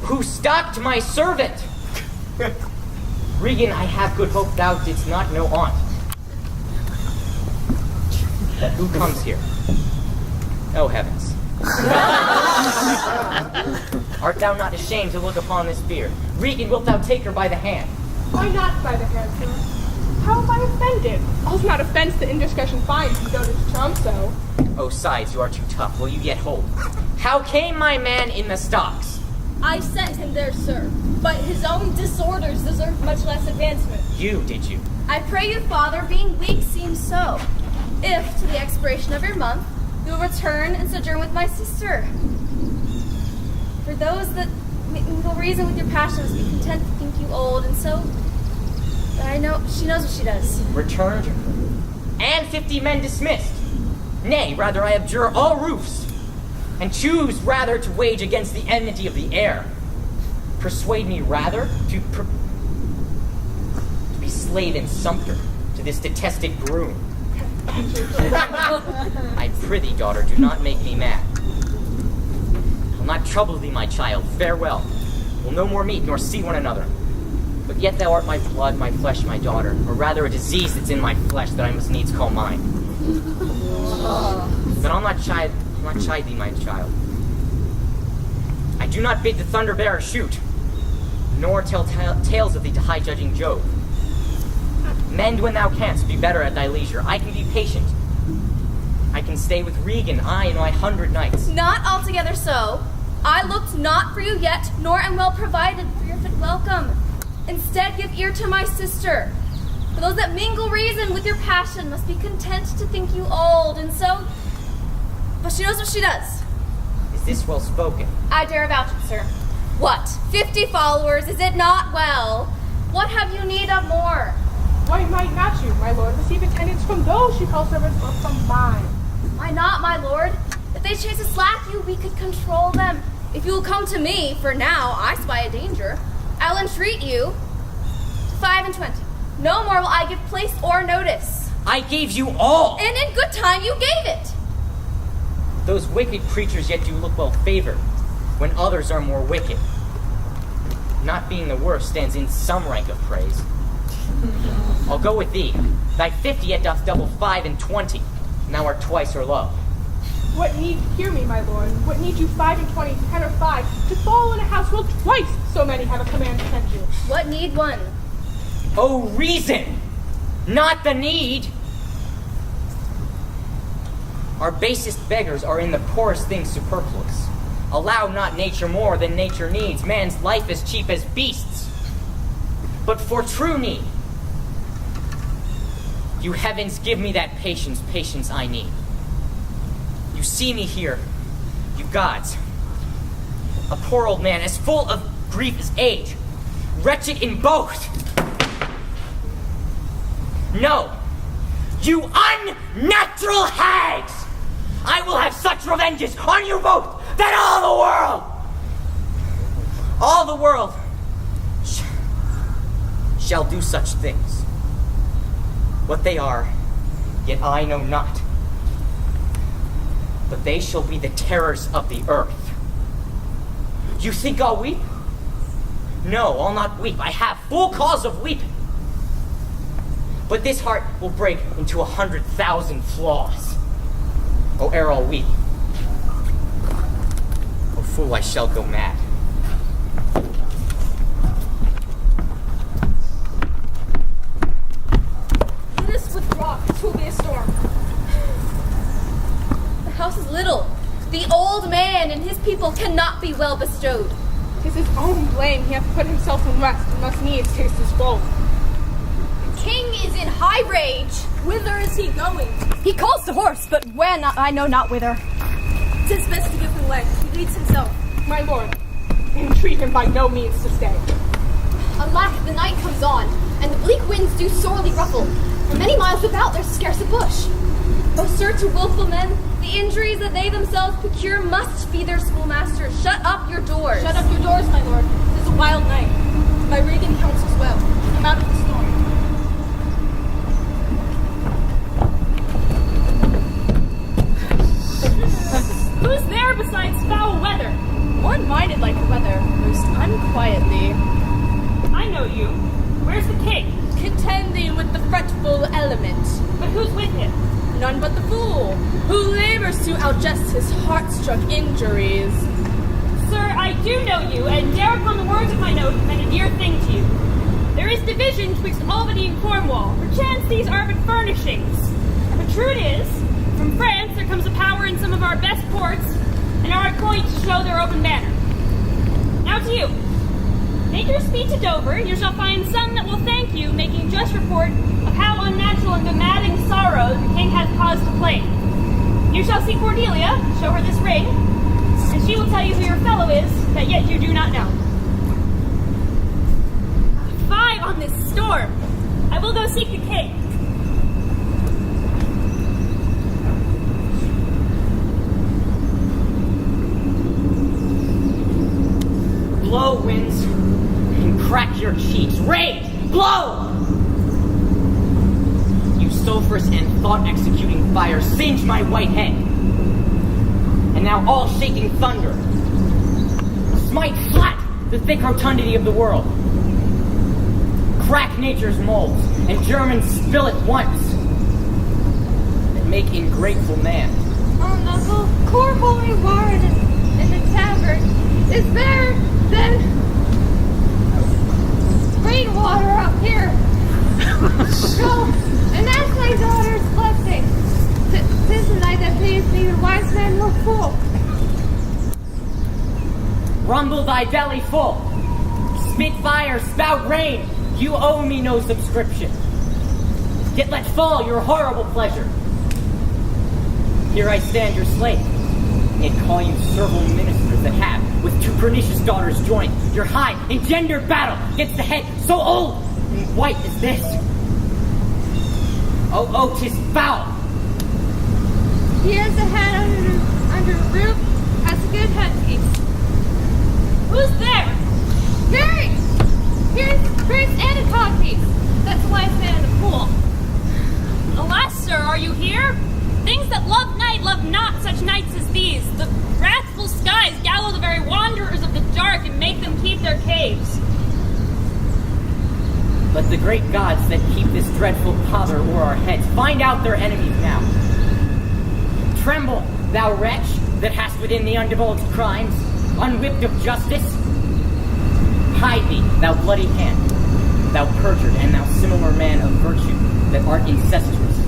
Who stocked my servant? Regan, I have good hope thou didst not know aught. Who comes here? Oh, heavens. Art thou not ashamed to look upon this bier? Regan, wilt thou take her by the hand? Why not by the hand, sir? How have I offended? All's not offense that indiscretion finds, you don't charm so. Oh, sides, you are too tough. Will you yet hold? How came my man in the stocks? I sent him there, sir, but his own disorders deserve much less advancement. You, did you? I pray you, father, being weak seems so. If, to the expiration of your month, you will return and sojourn with my sister. For those that mingle reason with your passions, be content to think you old, and so, but I know she knows what she does. Returned and 50 men dismissed. Nay, rather I abjure all roofs, and choose rather to wage against the enmity of the air. Persuade me rather to be slave in Sumter to this detested groom. I prithee, daughter, do not make me mad. I'll not trouble thee, my child. Farewell. We'll no more meet nor see one another. But yet thou art my blood, my flesh, my daughter, or rather a disease that's in my flesh that I must needs call mine. But I'll not chide thee, my child. I do not bid the thunder bearer shoot, nor tell tales of thee to high judging Jove. Mend when thou canst, be better at thy leisure. I can be patient. I can stay with Regan, I and my 100 knights. Not altogether so. I looked not for you yet, nor am well provided for your fit welcome. Instead, give ear to my sister. For those that mingle reason with your passion must be content to think you old, and so... But she knows what she does. Is this well spoken? I dare vouch it, sir. What? 50 followers? Is it not well? What have you need of more? Why might not you, my lord, receive attendance from those she calls servants or from mine? Why not, my lord? If they chase to slack you, we could control them. If you will come to me, for now I spy a danger, I'll entreat you. 5 and 20. No more will I give place or notice. I gave you all! And in good time you gave it. Those wicked creatures yet do look well favored, when others are more wicked. Not being the worst stands in some rank of praise. I'll go with thee. Thy 50 yet doth double 5 and 20. Now art twice her love. What need, hear me, my lord, what need you 5 and 20, 10 or 5, to fall in a house where twice so many have a command to send you? What need one? Oh, reason! Not the need! Our basest beggars are in the poorest things superfluous. Allow not nature more than nature needs. Man's life is cheap as beasts. But for true need, you heavens give me that patience I need. You see me here, you gods. A poor old man, as full of grief as age, wretched in both. No, you unnatural hags! I will have such revenges on you both that all the world shall do such things. What they are, yet I know not. But they shall be the terrors of the earth. You think I'll weep? No, I'll not weep. I have full cause of weeping. But this heart will break into 100,000 flaws. Oh, ere I'll weep. Oh, fool, I shall go mad. Let us withdraw. It will be a storm. The house is little. The old man and his people cannot be well bestowed. 'Tis his own blame he hath put himself in rest and must needs taste his woe. The king is in high rage. Whither is he going? He calls to horse, but when I know not whither. 'Tis best to give him way. He leads himself. My lord, entreat him by no means to stay. Alack, the night comes on, and the bleak winds do sorely ruffle. For many miles about there's scarce a bush. Oh, sir, to willful men, the injuries that they themselves procure must be their schoolmasters. Shut up your doors. Shut up your doors, my lord. It is a wild night. My Regan counsels well. Come out of the storm. Who's there besides foul weather? One-minded like the weather, most unquietly. I know you. Where's the king? Contending with the fretful element. But who's with him? None but the fool, who labors to outjust his heart-struck injuries. Sir, I do know you, and dare upon the words of my note meant a dear thing to you. There is division twixt Albany and Cornwall. Perchance these are but furnishings. But true it is, from France there comes a power in some of our best ports, and are at point to show their open banner. Now to you. Make your speed to Dover, you shall find some that will thank you, making just report of how unnatural and bemadding sorrow the king hath cause to claim. You shall see Cordelia, show her this ring, and she will tell you who your fellow is, that yet you do not know. 5 on this storm! I will go seek the king. Blow, winds, and crack your cheeks. Rage! Blow! You sulphurous and thought-executing fire singe my white head. And now all shaking thunder, smite flat the thick rotundity of the world. Crack nature's molds, and Germans spill at once, and make ingrateful man. Oh, Uncle, Cornwall Ward in the tavern. Is there, then, rainwater up here? Go, and ask thy daughter's blessing. This is I that please neither wise man nor fool. Rumble thy belly full, spit fire, spout rain, you owe me no subscription. Yet let fall your horrible pleasure. Here I stand your slave, and call you servile ministers that have, with 2 pernicious daughters joined, your high engendered battle against the head so old and white as this. Oh, 'tis foul. Here's a head under the roof, has a good headpiece. Who's there? Mary! Here's Prince and a codpiece. why I stand in the pool. Alas, sir, are you here? Things that love night love not such nights as these. The wrathful skies gallow the very wanderers of the dark and make them keep their caves. Let the great gods that keep this dreadful pother o'er our heads find out their enemies now. Tremble, thou wretch, that hast within thee undivulged crimes, unwhipped of justice. Hide thee, thou bloody hand, thou perjured and thou similar man of virtue, that art incestuous.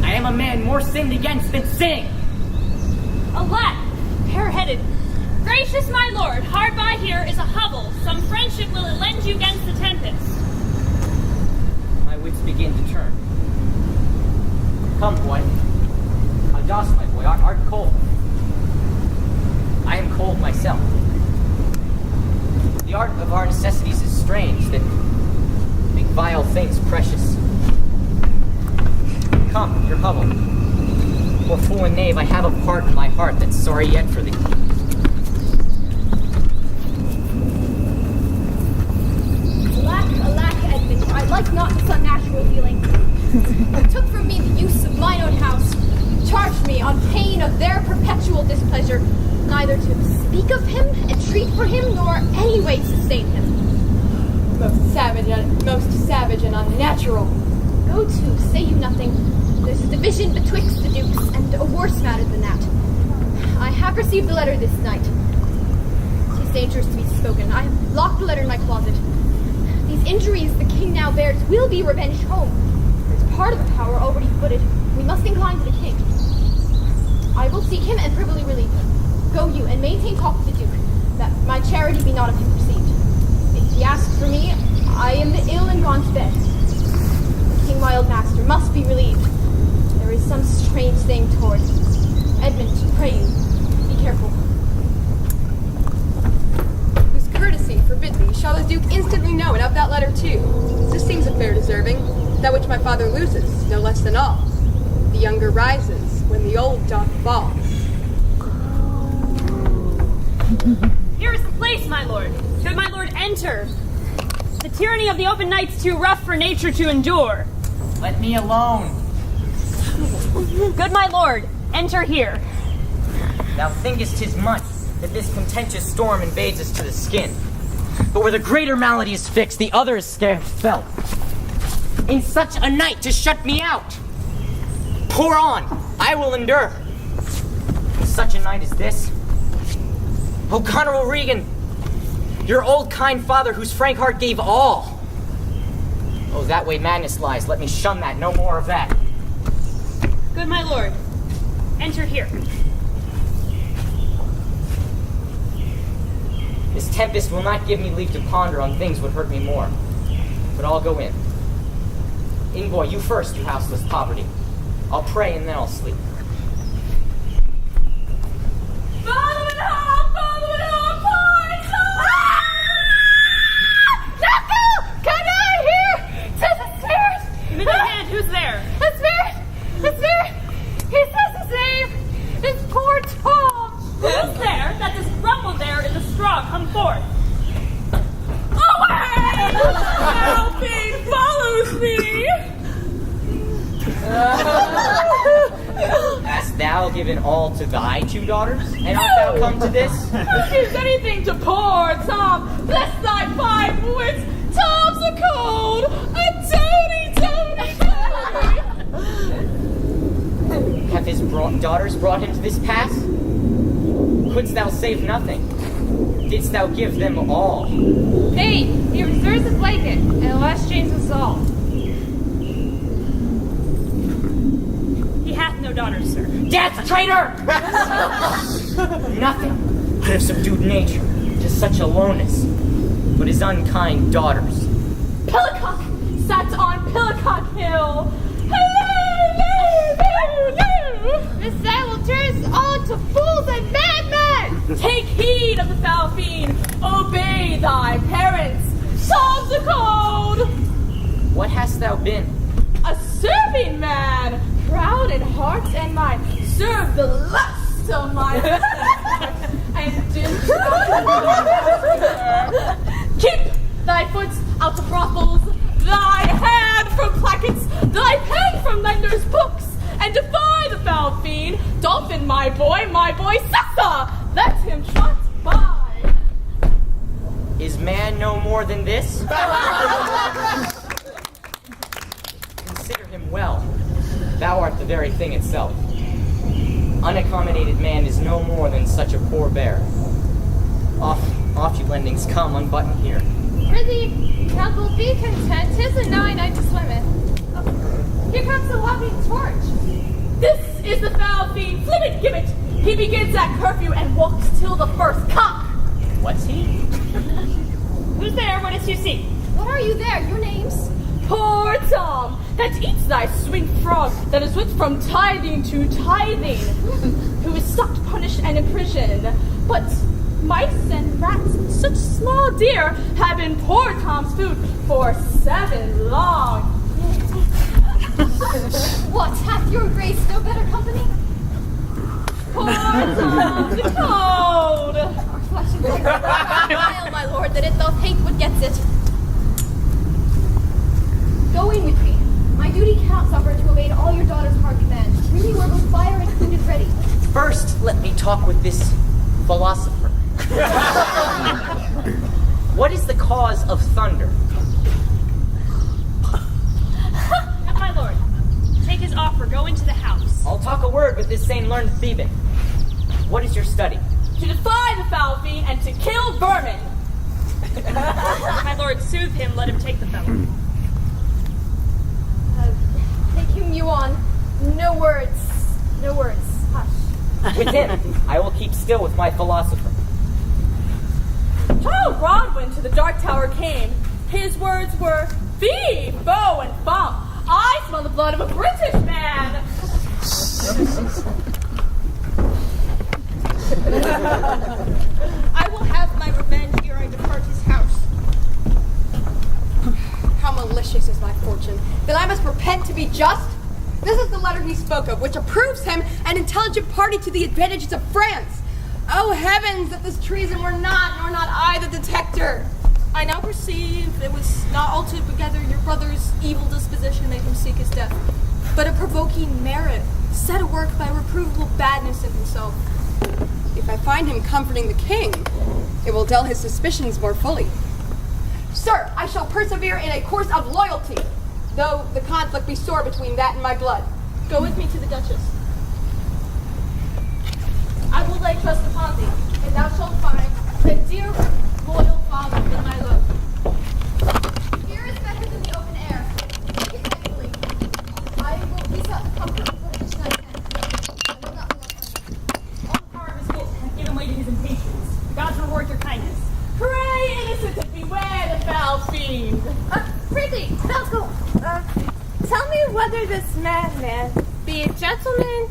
I am a man more sinned against than sinning. Alack, bare-headed. Gracious my lord, hard by here is a hovel. Some friendship will it lend you against the tempest. My wits begin to turn. Come, boy. Doss, my boy, art cold. I am cold myself. The art of our necessities is strange, that make vile things precious. Come, your hovel. Poor fool and knave, I have a part in my heart that's sorry yet for thee. Alack, Edmund, I like not this unnatural dealing. Who took from me the use of mine own house, charged me on pain of their perpetual displeasure, neither to speak of him, entreat for him, nor any way sustain him. Most savage and unnatural. Go to, say you nothing. There's a division betwixt the dukes, and a worse matter than that. I have received the letter this night. 'Tis dangerous to be spoken. I have locked the letter in my closet. These injuries the king now bears will be revenged home. There's part of the power already footed. We must incline to the king. I will seek him and privily relieve him. Go you, and maintain talk with the duke, that my charity be not of him perceived. If he asks for me, I am the ill and gone to bed. The king, my old master, must be relieved. There is some strange thing toward. Edmund, pray you, be careful. Whose courtesy forbid thee shall the duke instantly know, and of that letter too. This seems a fair deserving, that which my father loses, no less than all. The younger rises, when the old doth fall. Here is the place, my lord. Should my lord enter? The tyranny of the open night's too rough for nature to endure. Let me alone. Good my lord, enter here. Thou thinkest 'tis much that this contentious storm invades us to the skin. But where the greater malady is fixed, the other is scarce felt. In such a night to shut me out! Pour on, I will endure. In such a night as this, O Goneril Regan, your old kind father whose frank heart gave all. Oh, that way madness lies, let me shun that, no more of that. Good my lord, enter here. This tempest will not give me leave to ponder on things would hurt me more. But I'll go in. In, boy, you first, you houseless poverty. I'll pray and then I'll sleep. Follow it up, points! Knuckle! Come out here! 'Tis a spirit! Give me the hand, who's there? A spirit! A spirit! He says his name is poor Tom! Who's there? That this rumble there in the straw come forth. Away! Alpine follows me! Hast thou given all to thy two daughters? And art thou come to this? Who gives anything to poor Tom? Bless thy five wits! Tom's a cold! A Tony! Have his daughters brought him to this pass? Couldst thou save nothing? Didst thou give them all? Hey, he reserves a blanket, and last change us all. He hath no daughters, sir. Death, traitor! Nothing could have subdued nature to such aloneness but his unkind daughters. Pillicock sat on Pillicock Hill! Hello! This night will turn us all to fools and madmen! Take heed of the foul fiend! Obey thy parents! Tom's a cold! What hast thou been? A serving man! Proud in heart and mind, serve the lust of my and do keep thy foot out of brothels thy hand from plackets, thy pen from lenders' books, and defy the foul fiend. Dolphin, my boy, Sessa! Let him trot by. Is man no more than this? Consider him well. Thou art the very thing itself. Unaccommodated man is no more than such a poor bear. Off you lendings, come, unbutton here. Prithee, counsel, be content. 'Tis a nigh night to swim in. Here comes the walking torch. This is the foul fiend, Flibbit Gibbet. He begins at curfew and walks till the first cock. What's he? Who's there? What does you see? What are you there? Your names? Poor Tom, that eats thy sweet frog, that is whipped from tithing to tithing, who is stocked, punished, and imprisoned. But mice and rats, such small deer, have been poor Tom's food for 7 long years. What, hath your grace no better company? Poor Tom, the cold. Our flesh and blood vile, my lord, that it doth hate what gets it. Go in with me. My duty cannot suffer to evade all your daughter's hard commands. Bring you where both fire and food is ready. First, let me talk with this philosopher. What is the cause of thunder? My lord, take his offer, go into the house. I'll talk a word with this same learned Theban. What is your study? To defy the foul fiend and to kill vermin. My lord, soothe him, let him take the fellow. Take him you on. No words. Hush. With him, I will keep still with my philosopher. How Bronwyn to the Dark Tower came, his words were, fee, foe, and fum. I smell the blood of a British man. I will have my revenge ere I depart his house. How malicious is my fortune, that I must repent to be just? This is the letter he spoke of, which approves him an intelligent party to the advantages of France. Oh heavens, that this treason were not, nor not I, the detector. I now perceive it was not altogether your brother's evil disposition made him seek his death, but a provoking merit set a work by reprovable badness in himself. If I find him comforting the king, it will dull his suspicions more fully. Sir, I shall persevere in a course of loyalty, though the conflict be sore between that and my blood. Go with me to the Duchess. I will lay trust upon thee, and thou shalt find the dear, loyal father in my love. Here is better than the open air. Take it thankfully. I will piece out the comfort of what is I can. I will not be left All the power of his wit hath given way to his impatience. The gods reward your kindness. Pray, innocent, and beware the foul fiend. Prithee, Falco, tell me whether this madman be a gentleman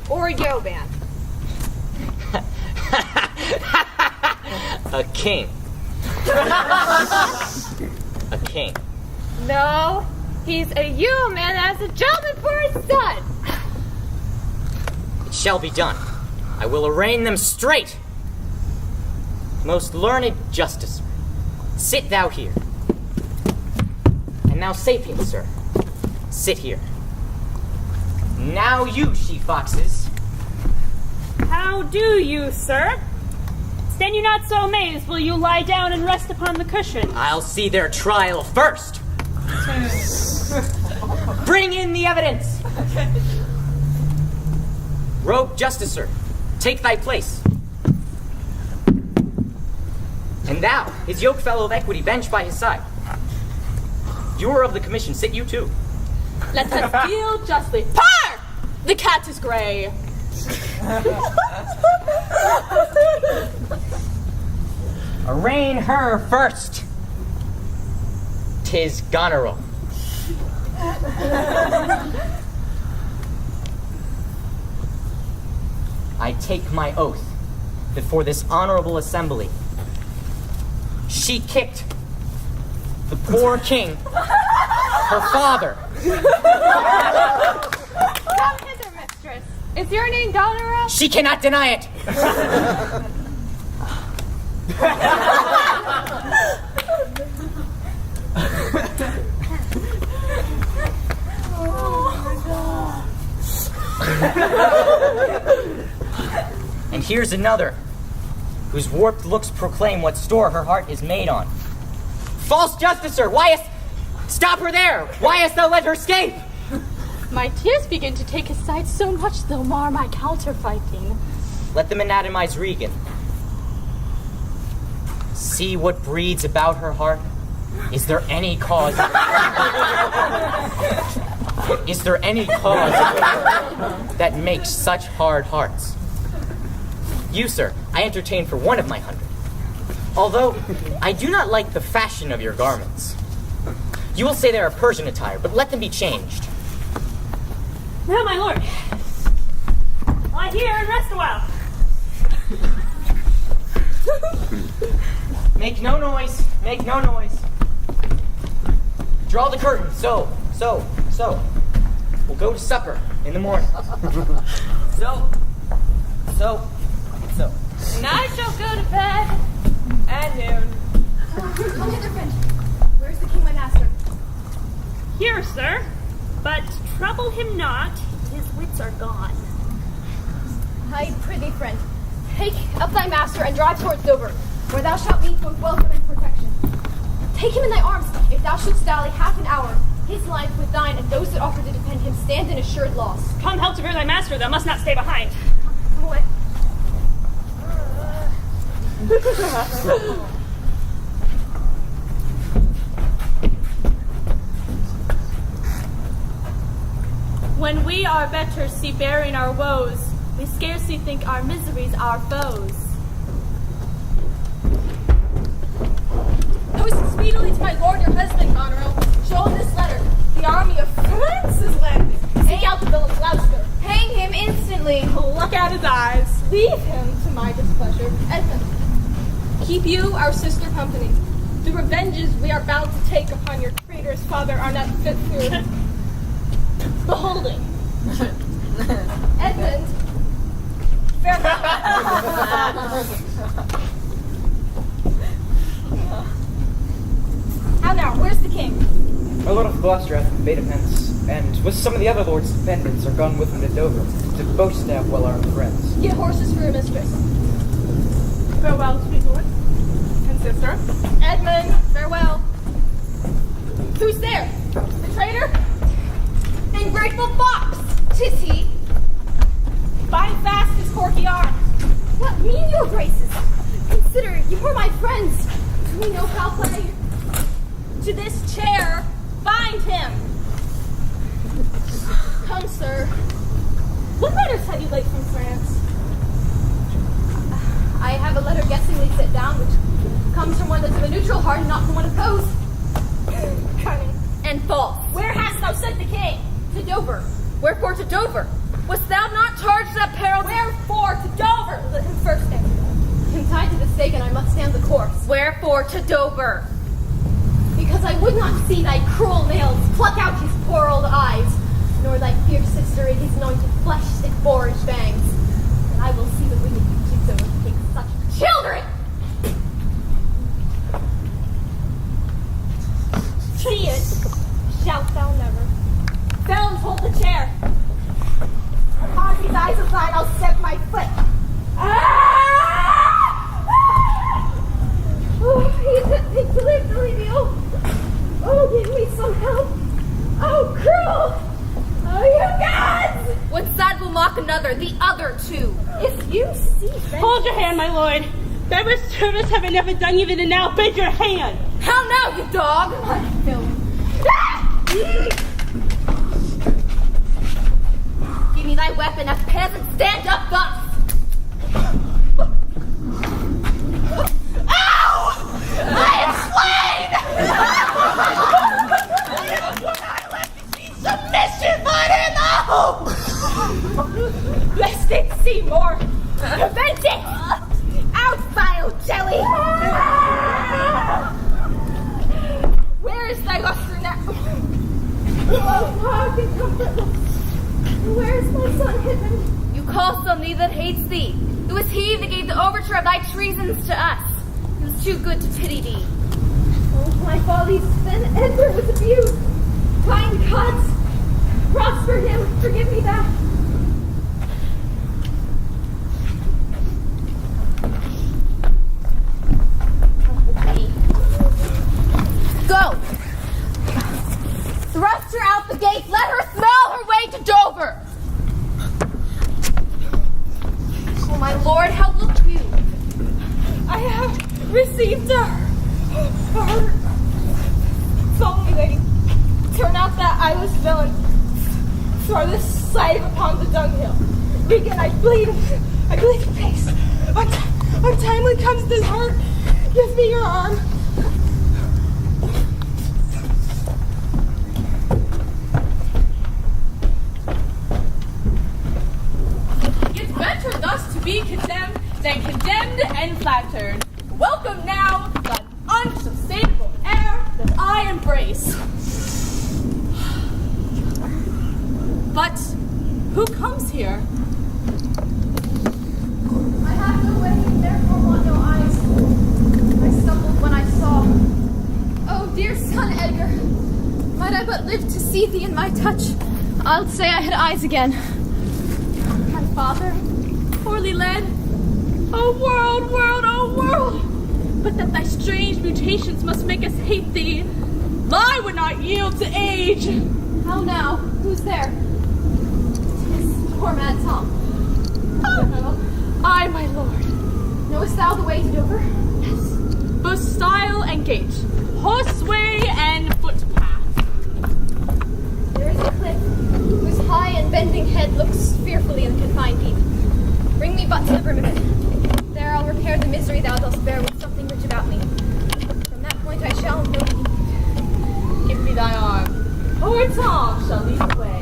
or a yeoman. A king. A king. No, he's a yeoman as a gentleman for his son. It shall be done. I will arraign them straight. Most learned justice, sit thou here. And now, sapient sir, sit here. Now you, she-foxes. How do you, sir? Stand you not so amazed, will you lie down and rest upon the cushion? I'll see their trial first. Bring in the evidence. Rogue justicer, take thy place. And thou, his yoke fellow of equity, bench by his side. You are of the commission, sit you too. Let us deal justly. Par! The cat is gray. Arraign her first. 'Tis Goneril. I take my oath before this honorable assembly. She kicked the poor king, her father. Come hither, mistress. Is your name Goneril? She cannot deny it. And here's another, whose warped looks proclaim what store her heart is made on. False justicer, why hast... Stop her there! Why hast thou let her escape? My tears begin to take his side so much they'll mar my counterfighting. Let them anatomize Regan. See what breeds about her heart? Is there any cause? Is there any cause that makes such hard hearts? You, sir, I entertain for one of my 100. Although I do not like the fashion of your garments. You will say they are Persian attire, but let them be changed. Now, my lord, lie here and rest a while. Make no noise. Make no noise. Draw the curtain. So. We'll go to supper in the morning. So. And I shall go to bed at noon. Come hither, friend. Where's the king, my master? Here, sir, but trouble him not. His wits are gone. I prithee, friend, take up thy master and drive towards Dover, where thou shalt meet both welcome and protection. Take him in thy arms. If thou shouldst dally half an hour, his life with thine and those that offer to defend him stand in assured loss. Come help to bear thy master, thou must not stay behind. Come away. When we our betters see bearing our woes, we scarcely think our miseries our foes. Post speedily to my lord your husband, Goneril. Show him this letter. The army of France is landed. Seek out the villain Gloucester. Hang him instantly. Look at his eyes. Leave him to my displeasure. Edmund, keep you our sister company. The revenges we are bound to take upon your traitorous father are not fit for beholding. Edmund, farewell. How now? Where's the king? My lord of Gloucester hath bade him hence, and with some of the other lords' dependents are gone with him to Dover, to boast to have well-armed friends. Get horses for your mistress. Farewell, sweet lord and sister. Edmund, farewell. Who's there? The traitor? Ungrateful fox! 'Tis he. Bind fast his corky arm. What mean your graces? Consider, you are my friends. Do we know foul play? To this chair, bind him. Come, sir. What letters had you late from France? I have a letter guessingly set down, which comes from one that's of a neutral heart and not from one opposed. Cunning. And false. Where hast thou sent the king? To Dover. Wherefore to Dover? Wast thou not charged that peril? Wherefore to Dover? Let him first answer. I'm tied to the stake and I must stand the course. Wherefore to Dover? Because I would not see thy cruel nails pluck out his poor old eyes, nor thy fierce sister in his anointed flesh stick boorish bangs. And I will see the winged beauties over to take such children! See it, shalt thou never. Felons, hold the chair. Upon these eyes of thine, I'll set my foot. Oh, he didn't think to live to leave you. Oh, give me some help. Oh, cruel. Oh, you gods! One side will mock another, the other two. If you see them. Hold your hand, my lord. Better service have I never done you than now. Bend your hand. How now, you dog? Give me thy weapon, as peasant, stand up thus. Ow! I am slain! Submission, but no! Lest it see more. Prevent it! Out, vile jelly! Where is thy luster now? Oh, God, be comfortable. Where is my son hidden? You call some thee that hates thee. It was he that gave the overture of thy treasons to us. He was too good to pity thee. Oh, my follies, then Edward was abused. Kind gods, prosper him, forgive me that. received her solemnly, lady. Turn out that I was villain. Throw this slave upon the dunghill. Begin, I bleed apace. Untimely comes this hurt. Give me your arm. It's better thus to be condemned than condemned and flattered. Welcome now the unsustainable air that I embrace. But who comes here? I have no way, therefore want no eyes. I stumbled when I saw. Oh, dear son Edgar, might I but live to see thee in my touch, I'll say I had eyes again. My father, poorly led. Oh world, oh world! But that thy strange mutations must make us hate thee. I would not yield to age. How now? Who's there? 'Tis poor mad Tom. Oh, I, my lord. Knowest thou the way to Dover? Yes. Both style and gait, horseway and footpath. There is a cliff, whose high and bending head looks fearfully in the confined deep. Bring me but to the brim of it. There I'll repair the misery thou dost bear with something rich about me. From that point I shall know thee. Give me thy arm. Poor Tom shall lead the way.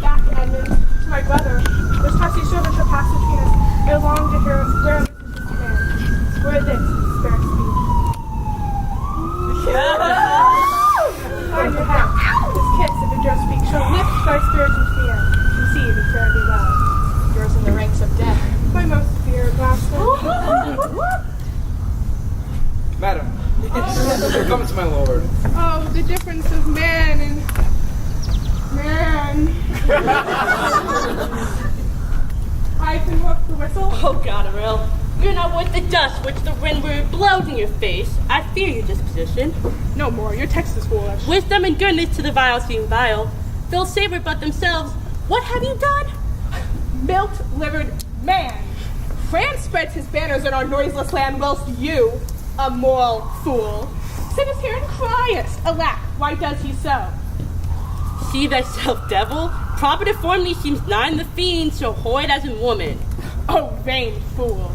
Back, Edmund, to my brother. This trusty servant shall pass between us. Ere long to hear where this is his command. Where this spare speech. Find your head. This kiss of the Chesapeake shall lift thy spirits into the air. Conceive and fare thee well. Yours in the ranks of death. My most dear Gloucester. Madam, here comes my lord. Oh, the difference of man and man. I can work the whistle. Oh, Goneril, you're not worth the dust which the windward blows in your face. I fear your disposition. No more, your text is foolish. Wisdom and goodness to the vile seem vile. They'll savor but themselves. What have you done? Milk-livered man. France spreads his banners in our noiseless land, whilst you, a moral fool, sittest here and criest. Alack, why does he so? See thyself, devil. Proper deformity seems nigh in the fiend, so horrid as in woman. Oh, vain fool.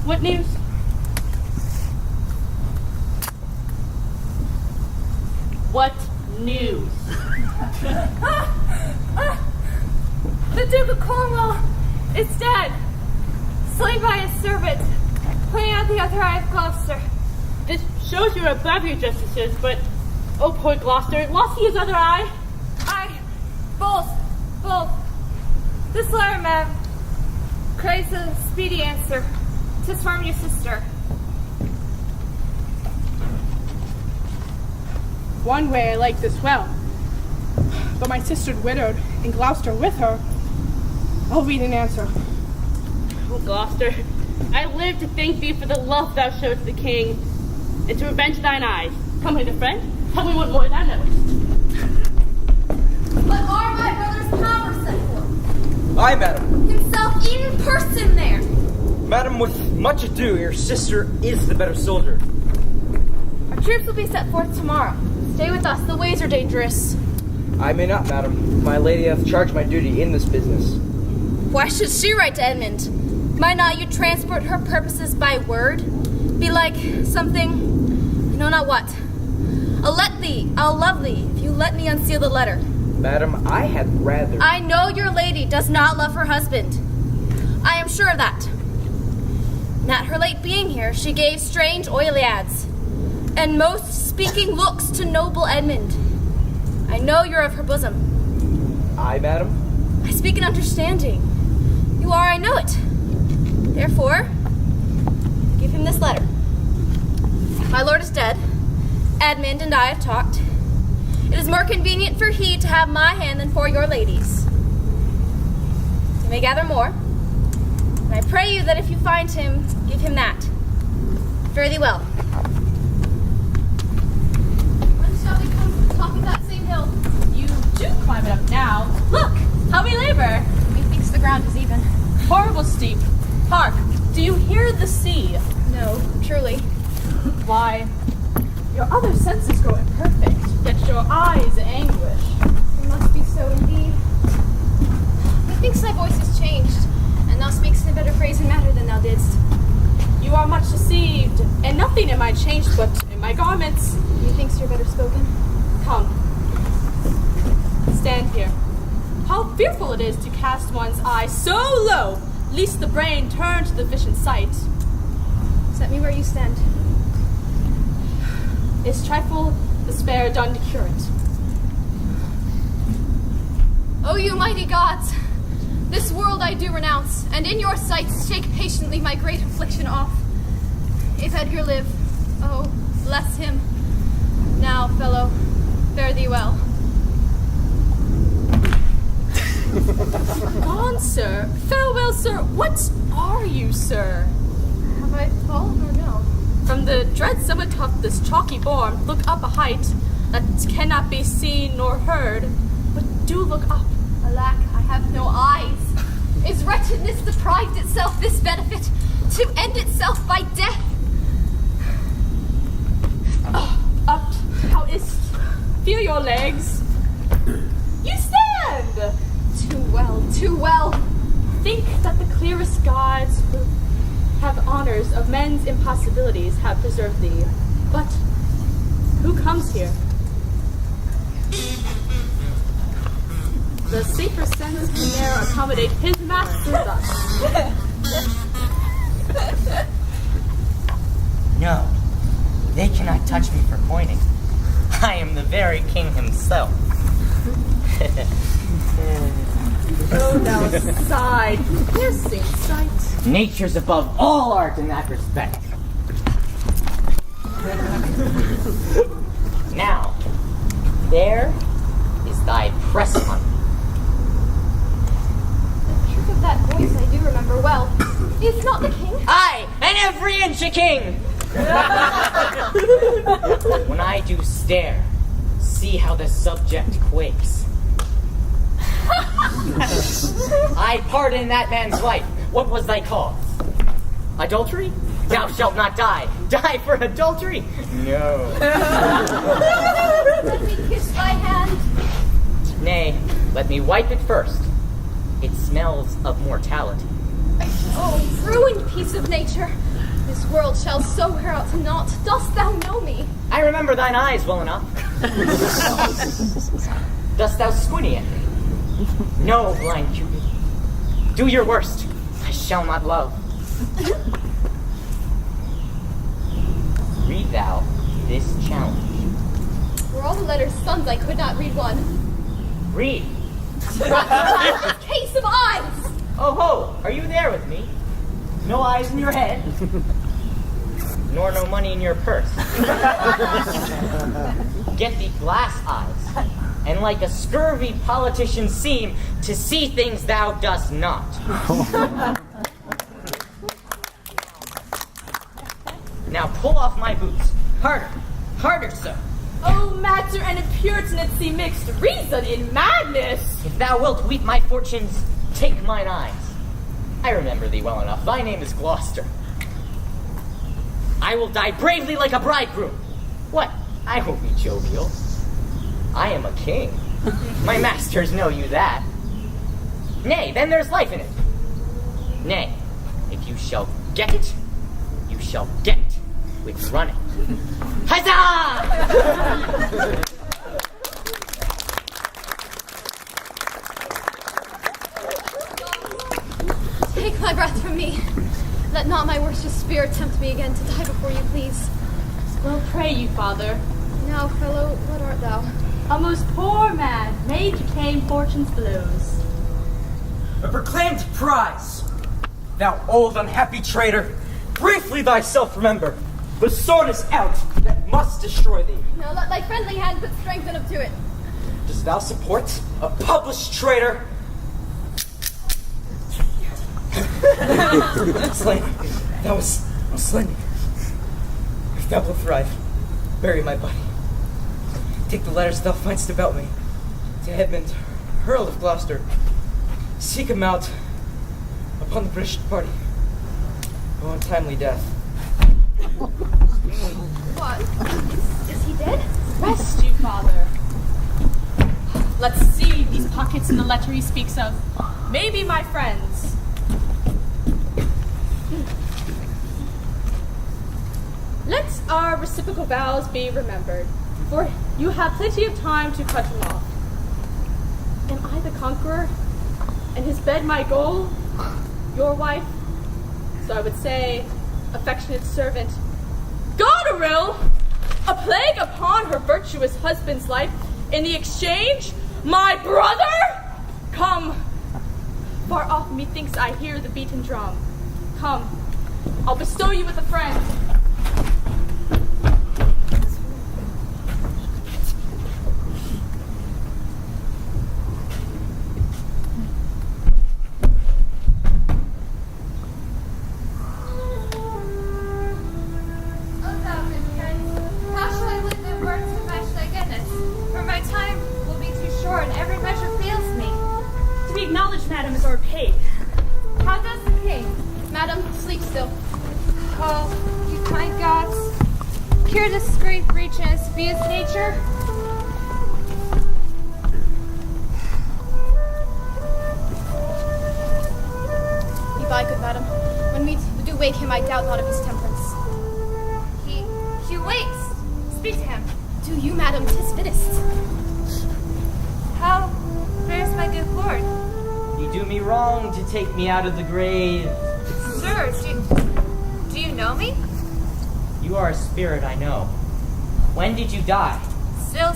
What news? What news? The Duke of Cornwall is dead, slain by his servant, pointing out the other eye of Gloucester. This shows you're above your justices, but oh, poor Gloucester, lost he his other eye? Both. This letter, ma'am, craves a speedy answer. 'Tis from your sister. One way I like this well, but my sister widowed, and Gloucester with her. I'll read an answer. Oh, Gloucester, I live to thank thee for the love thou showest the king, and to revenge thine eyes. Come hither, friend. Tell me what more thou knowest. But are my brother's powers set forth? Aye, madam. Himself in person there. Madam, with much ado, your sister is the better soldier. Our troops will be set forth tomorrow. Stay with us, the ways are dangerous. I may not, madam. My lady hath charged my duty in this business. Why should she write to Edmund? Might not you transport her purposes by word? Be like something, I know not what. I'll love thee, if you let me unseal the letter. Madam, I had rather... I know your lady does not love her husband. I am sure of that. And at her late being here, she gave strange oiliads, and most speaking looks to noble Edmund. I know you're of her bosom. Aye, madam. I speak in understanding. You are, I know it. Therefore, give him this letter. My lord is dead. Edmund and I have talked. It is more convenient for he to have my hand than for your lady's. You may gather more, and I I pray you that if you find him, give him that. Fare thee well. When shall we come to the top of that same hill? You do climb it up now. Look, how we labor. Methinks the ground is even. Horrible steep. Hark, do you hear the sea? No, truly. Why, your other senses grow imperfect, yet your eyes anguish. It must be so indeed. Methinks thy voice has changed, and thou speakst in better phrase and matter than thou didst. You are much deceived, and nothing in my changed but in my garments. Methinks you're better spoken. Come, stand here. How fearful it is to cast one's eye so low, lest the brain turn to the vision sight. Set me where you stand. Is trifle despair done to cure it? O you mighty gods, this world I do renounce, and in your sight shake patiently my great affliction off. If Edgar live, oh, bless him. Now, fellow, fare thee well. Gone, sir. Farewell, sir. What are you, sir? Have I fallen or no? From the dread summit of this chalky bourne, look up a height that cannot be seen nor heard, but do look up. Alack, I have no eyes. Is wretchedness deprived itself this benefit, to end itself by death? Up, how is't? Feel your legs. You stand! Too well, too well. Think that the clearest gods who have honors of men's impossibilities have preserved thee. But who comes here? The safer sense can ne'er accommodate his master thus. No, they cannot touch me for pointing. I am the very king himself. Oh, thou side, piercing sight. Nature's above all art in that respect. Now, there is thy press hunt. The trick of that voice I do remember well. Is not the king? Aye, and every inch a king! When I do stare, see how the subject quakes. I pardon that man's life. What was thy cause? Adultery? Thou shalt not die. Die for adultery? No. Let me kiss thy hand. Nay, let me wipe it first. It smells of mortality. Oh, ruined piece of nature. This world shall so wear out to naught. Dost thou know me? I remember thine eyes well enough. Dost thou squinty at me? No, blind Cupid. Do your worst. I shall not love. Read thou this challenge. Were all the letters sons, I could not read one. Read. Case of eyes! Oh ho, are you there with me? No eyes in your head, nor no money in your purse. Get thee glass eyes, and like a scurvy politician seem to see things thou dost not. Now pull off my boots. Harder, harder, sir. Oh, matter and a Puritan at sea mixed reason in madness. If thou wilt weep my fortunes, take mine eyes. I remember thee well enough. Thy name is Gloucester. I will die bravely like a bridegroom. What? I won't be jovial. I am a king. My masters know you that. Nay, then there's life in it. Nay, if you shall get it, you shall get it with running. Huzzah! Take my breath from me. Let not my worshipful spirit tempt me again to die before you, please. Well, pray you, father. Now, fellow, what art thou? A most poor man, made to tame fortune's blows. A proclaimed prize. Thou old unhappy traitor, briefly thyself remember. The sword is out that must destroy thee. Now let thy friendly hand put strength enough to it. Dost thou support a published traitor? Slain. That was slain. If thou wilt thrive, bury my body. Take the letters thou findst about me to Edmund, Earl of Gloucester. Seek him out upon the British party. Oh, untimely death. What? Is he dead? Rest you, father. Let's see these pockets in the letter he speaks of. Maybe my friends. Let our reciprocal vows be remembered, for you have plenty of time to cut him off. Am I the conqueror, and his bed my goal? Your wife? So I would say, affectionate servant. Goneril! A plague upon her virtuous husband's life. In the exchange, my brother? Come. Far off methinks I hear the beaten drum. Come, I'll bestow you with a friend. Madam, is overpaid. How does the king? Madam, sleep still. Oh, you kind gods. Cure this great breaches, be his nature. Be by, good madam. When we do wake him, I doubt not of his temperance. He wakes. Speak to him. Do you, madam, 'tis fittest. How fares my good lord? You do me wrong to take me out of the grave. Sir, do you know me? You are a spirit, I know. When did you die? Still,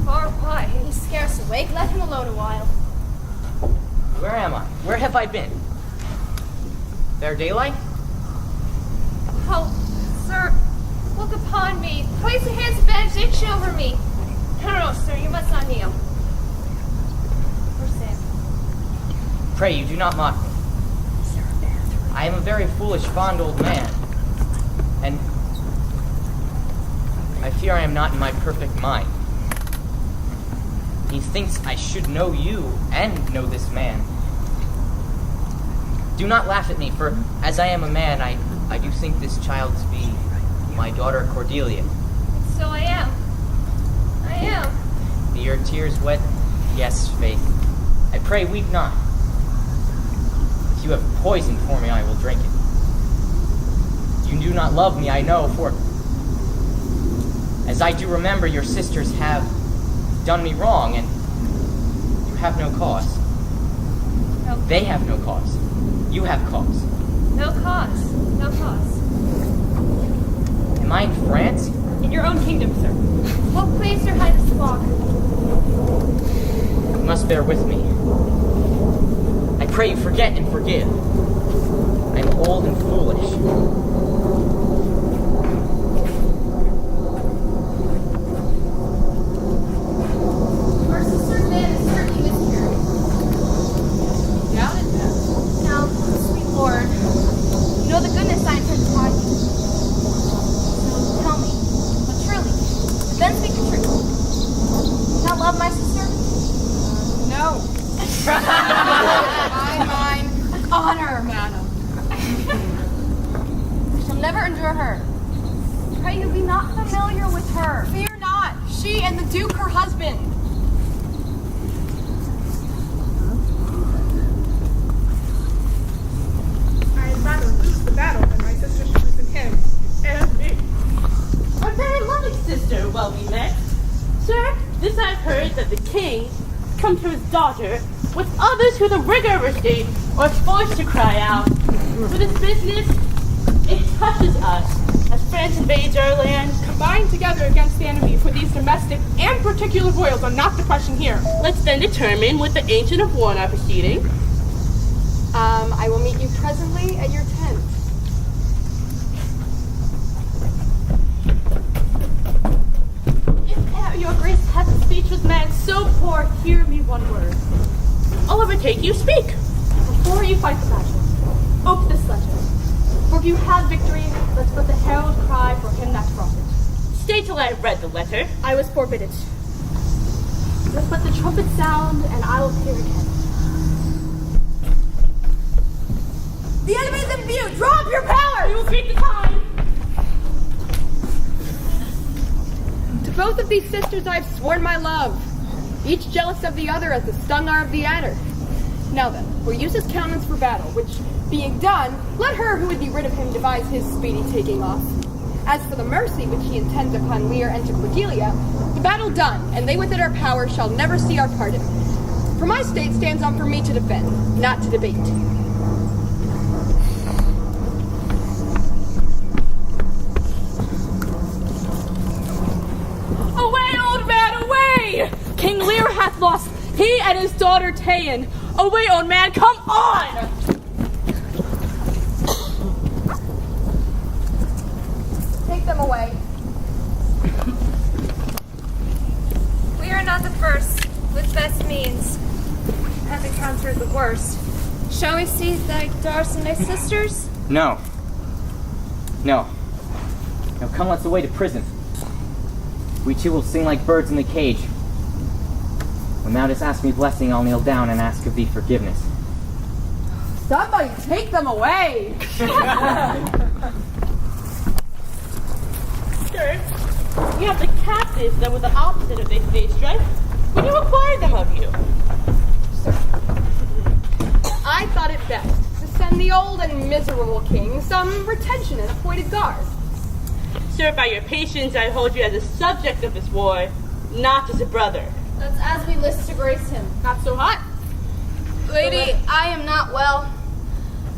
far why? He's scarce awake. Let him alone a while. Where am I? Where have I been? Fair daylight? Oh, sir, look upon me. Place a hand's benediction over me. No, sir, you must not kneel. Or stand. Pray you do not mock me. I am a very foolish, fond old man, and I fear I am not in my perfect mind. He thinks I should know you and know this man. Do not laugh at me, for as I am a man, I do think this child to be my daughter Cordelia. So I am. Be your tears wet? Yes, Faith. I pray weep not. If you have poison for me, I will drink it. You do not love me, I know, for as I do remember, your sisters have done me wrong, and you have no cause. No. They have no cause. You have cause. No cause. Am I in France? In your own kingdom, sir. What please your highness walk? You must bear with me. I pray you forget and forgive. I am old and foolish. Our sister man is certainly miscarried. Down and down. Now, sweet lord, you know the goodness I intend upon you. So tell me, but truly, then speak the truth. Not love my sister? No. Mine. Honor, madam. I shall never endure her. Pray you be not familiar with her. Fear not. She and the Duke, her husband. I'd rather lose the battle than my sister should lose in him and me. Our very loving sister, well we met. Sir, this I've heard that the king come to his daughter with others who the rigor of her state are forced to cry out. For this business, it touches us as France invades our land. Combined together against the enemy for these domestic and particular royals are not the question here. Let's then determine what the ancient have worn our proceeding. I will meet you presently at your tent. If e'er your grace hath speech with man so poor, hear me one word. I'll overtake you, speak. Before you fight the battle, Open this letter. For if you have victory, let's let the herald cry for him that brought it. Stay till I have read the letter. I was forbidden. Just let the trumpet sound, and I will appear again. The enemy is in view! Drop your power! We will keep the time. To both of these sisters I have sworn my love, each jealous of the other as the stung are of the adder. Now then, we'll use his countenance for battle, which, being done, let her who would be rid of him devise his speedy taking off. As for the mercy which he intends upon Lear and to Cordelia, the battle done, and they within our power shall never see our pardon. For my state stands on for me to defend, not to debate. Away, old man, away! King Lear hath lost he and his daughter Taean. Away, old man, come on! Take them away. We are not the first, with best means, have encountered the worst. Shall we see thy daughters and thy sisters? No. No. Now come, let's away to prison. We two will sing like birds in the cage. When thou dost ask me blessing, I'll kneel down and ask of thee forgiveness. Somebody take them away! Sir, we have the captives that were the opposite of this day's strife. We do require them of you. I thought it best to send the old and miserable king some retention and appointed guard. Sir, by your patience, I hold you as a subject of this war, not as a brother. That's as we list to grace him. Not so hot. Lady, I am not well.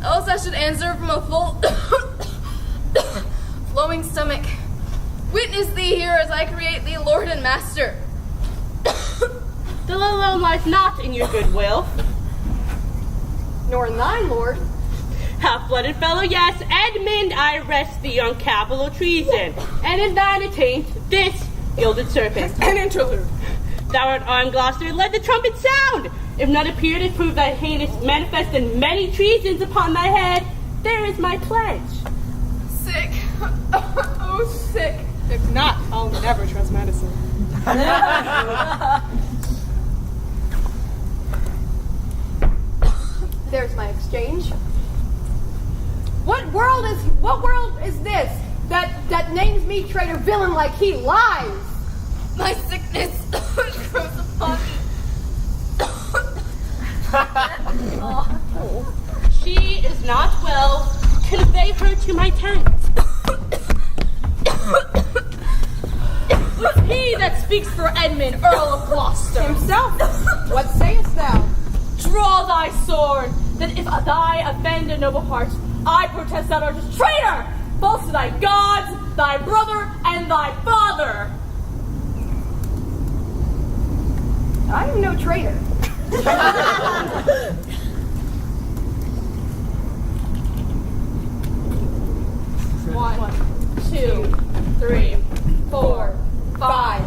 Else I should answer from a full flowing stomach. Witness thee here as I create thee Lord and Master. The alone lies not in your goodwill. Nor in thine, lord. Half-blooded fellow, yes, Edmund, I arrest thee on capital treason. And in thine attaint, this gilded serpent. An interlude. Thou art armed, Gloucester, let the trumpet sound! If none appear to prove thy heinous manifest and many treasons upon thy head, there is my pledge. Sick. Oh, sick. If not, I'll never trust medicine. There's my exchange. What world is this that names me traitor villain like he lies? My sickness grows upon me. She is not well. Convey her to my tent. It's he that speaks for Edmund, Earl of Gloucester. Himself. What sayest thou? Draw thy sword, that if thy offend a noble heart, I protest thou art a traitor, false to thy gods, thy brother, and thy father. I am no traitor. One, 2, 3, 4, 5,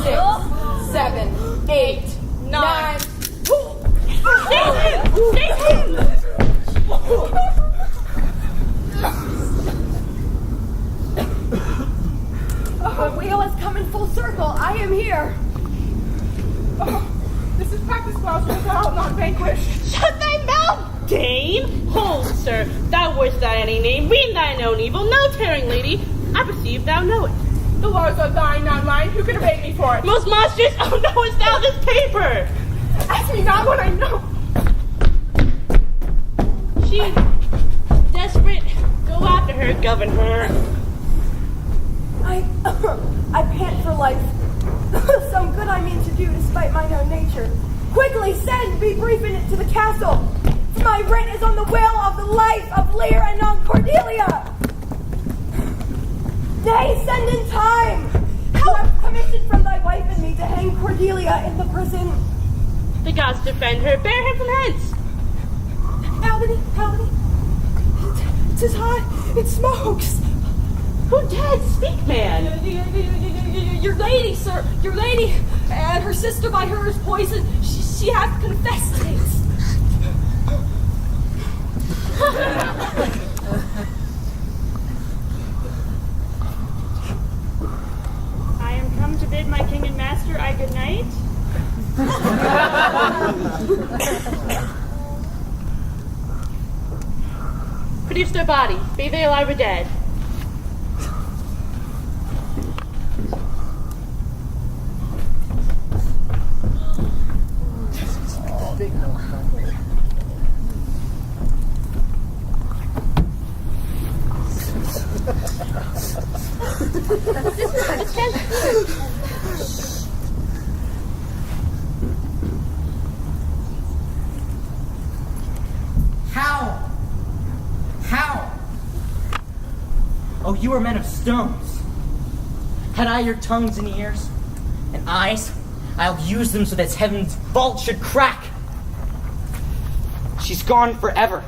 6, 7, 8, 9. The wheel has come in full circle. I am here. Oh, this is practice, Gloucester, thou art not vanquished. Shut thy mouth, Dame! Hold, sir, thou wouldst not any name, mean thine own evil, no tearing lady. I perceive thou know it. The laws are thine, not mine. Who can arraign me for it? Most monstrous, oh, knowest thou this paper? Ask me not what I know. She, desperate, go after her, govern her. I pant for life. Some good I mean to do despite mine own nature. Quickly send, be briefing it to the castle. For my rent is on the will of the life of Lear and on Cordelia. Nay, send in time. You have commissioned from thy wife and me to hang Cordelia in the prison. The gods defend her, bear her from hence. Albany. Tis hot. It smokes. Who dead? Speak, man. Your lady, sir, your lady, and her sister by her is poisoned. She hath confessed it. I am come to bid my king and master I good night. Produce their bodies, be they alive or dead. How? How? Oh, you are men of stones. Had I your tongues and ears and eyes, I'll use them so that heaven's vault should crack. She's gone forever.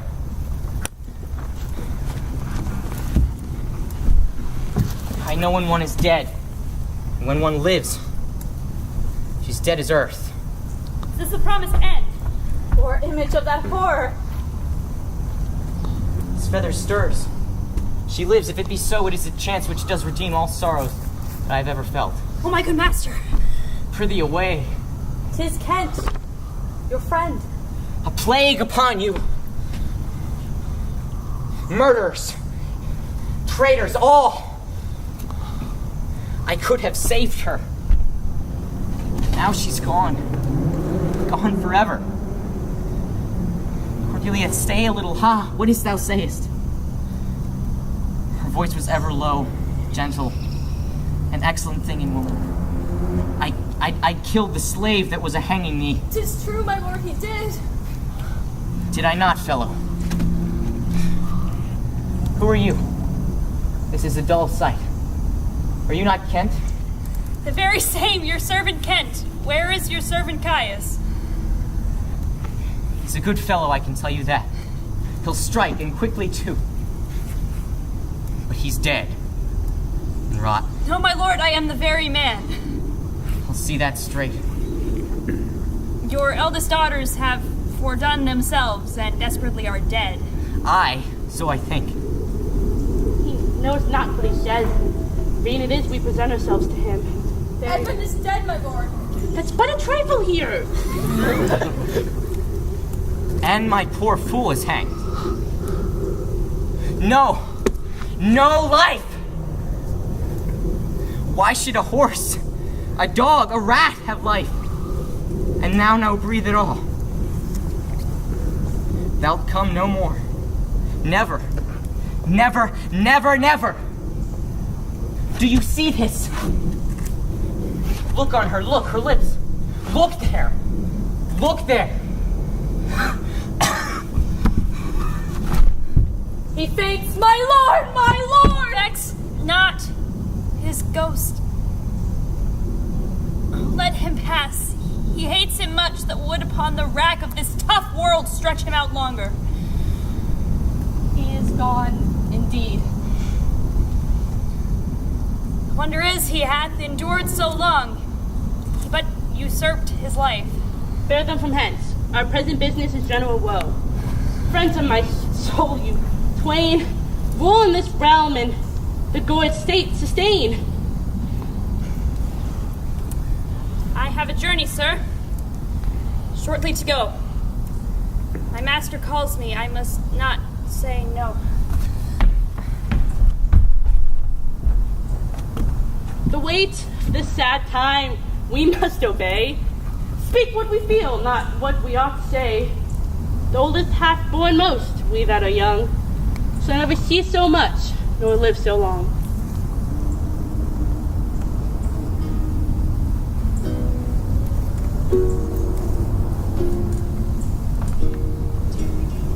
I know when one is dead, and when one lives, she's dead as earth. Is this the promised end? Or image of that horror. His feather stirs. She lives. If it be so, it is a chance which does redeem all sorrows that I have ever felt. Oh, my good master. Prithee away. 'Tis Kent, your friend. A plague upon you. Murderers. Traitors, all. I could have saved her. Now she's gone. Gone forever. Cordelia, stay a little. Ha, what is thou sayest? Her voice was ever low, gentle, an excellent thing in woman. I killed the slave that was a hanging me. 'Tis true, my lord, he did. Did I not, fellow? Who are you? This is a dull sight. Are you not Kent? The very same, your servant Kent. Where is your servant Caius? He's a good fellow, I can tell you that. He'll strike, and quickly too. But he's dead. And rot. No, my lord, I am the very man. I'll see that straight. Your eldest daughters have fordone themselves and desperately are dead. So I think. He knows not what he says. Vain it is we present ourselves to him. Edmund is dead, my lord. That's but a trifle here. And my poor fool is hanged. No life! Why should a horse, a dog, a rat have life, and now no breathe at all? Thou'lt come no more. Never, never, never, never. Do you see this? Look on her, look, her lips. Look there. Look there. He faints, my lord, my lord! Vex not his ghost. Let him pass. He hates him much that would upon the rack of this tough world stretch him out longer. He is gone, indeed. Wonder is he hath endured so long, but usurped his life. Bear them from hence. Our present business is general woe. Friends of my soul, you twain, rule in this realm and the gourd state sustain. I have a journey, sir. Shortly to go. My master calls me. I must not say no. The weight, this sad time, we must obey. Speak what we feel, not what we ought to say. The oldest hath borne most, we that are young, so never see so much, nor live so long.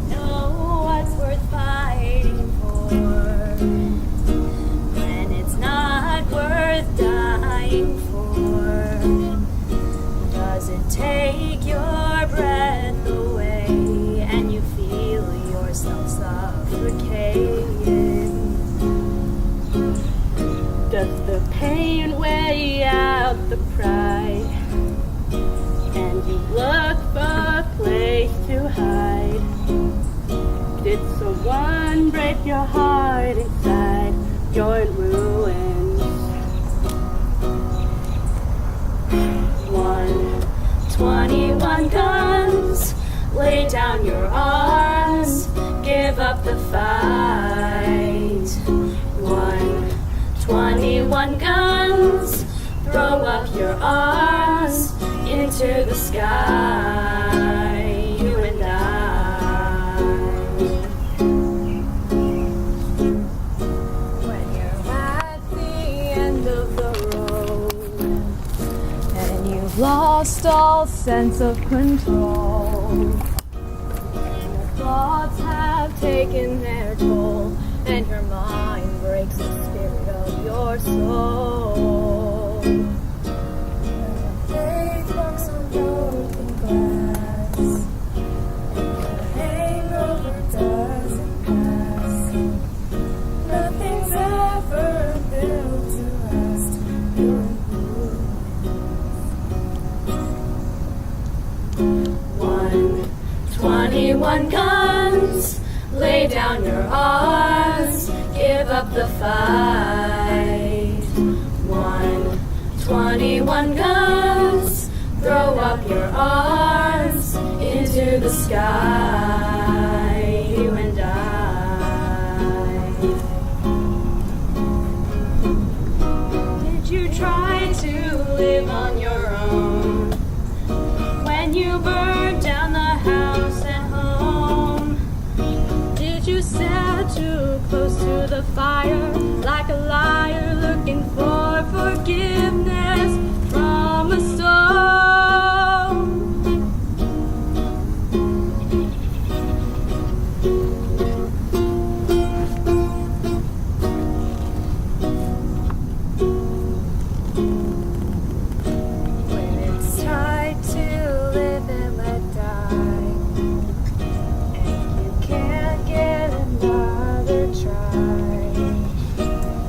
Know what's worth fighting for when it's not worth dying for. Does it take your breath away and you feel yourself suffocating? Does the pain weigh out the pride, and you look for a place to hide? Did so 21, break your heart inside, you're in ruins. 21 guns, lay down your arms, give up the fight. 21 guns, throw up your arms into the sky, you and I. When you're at the end of the road and you've lost all sense of control, and your thoughts have taken their toll, and your mind breaks the spirit of your soul. And your faith walks on broken glass, and your hangover doesn't pass. Nothing's ever built to last. You're in ruins. 21 guns, lay down your arms, give up the fight. 21 guns, throw up your arms into the sky, you and I. Did you try to live on your own when you burned down the house at home? Did you stare too close to the fire like a liar looking for forgiveness from a stone? When it's time to live and let die, you can't get another try.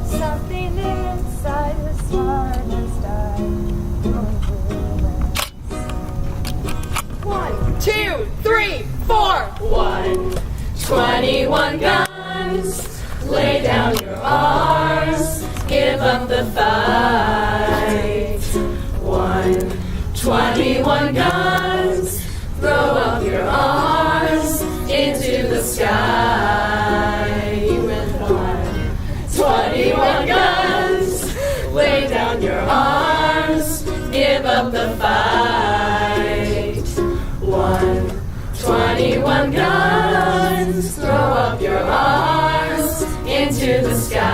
Something inside his heart has died. 1, 2, 3, 4. 21 guns, lay down your arms, give up the fight. 21 guns, throw up your arms into the sky. You and 21 guns, lay down your arms, give up the fight. 21 guns, throw up your arms into the sky.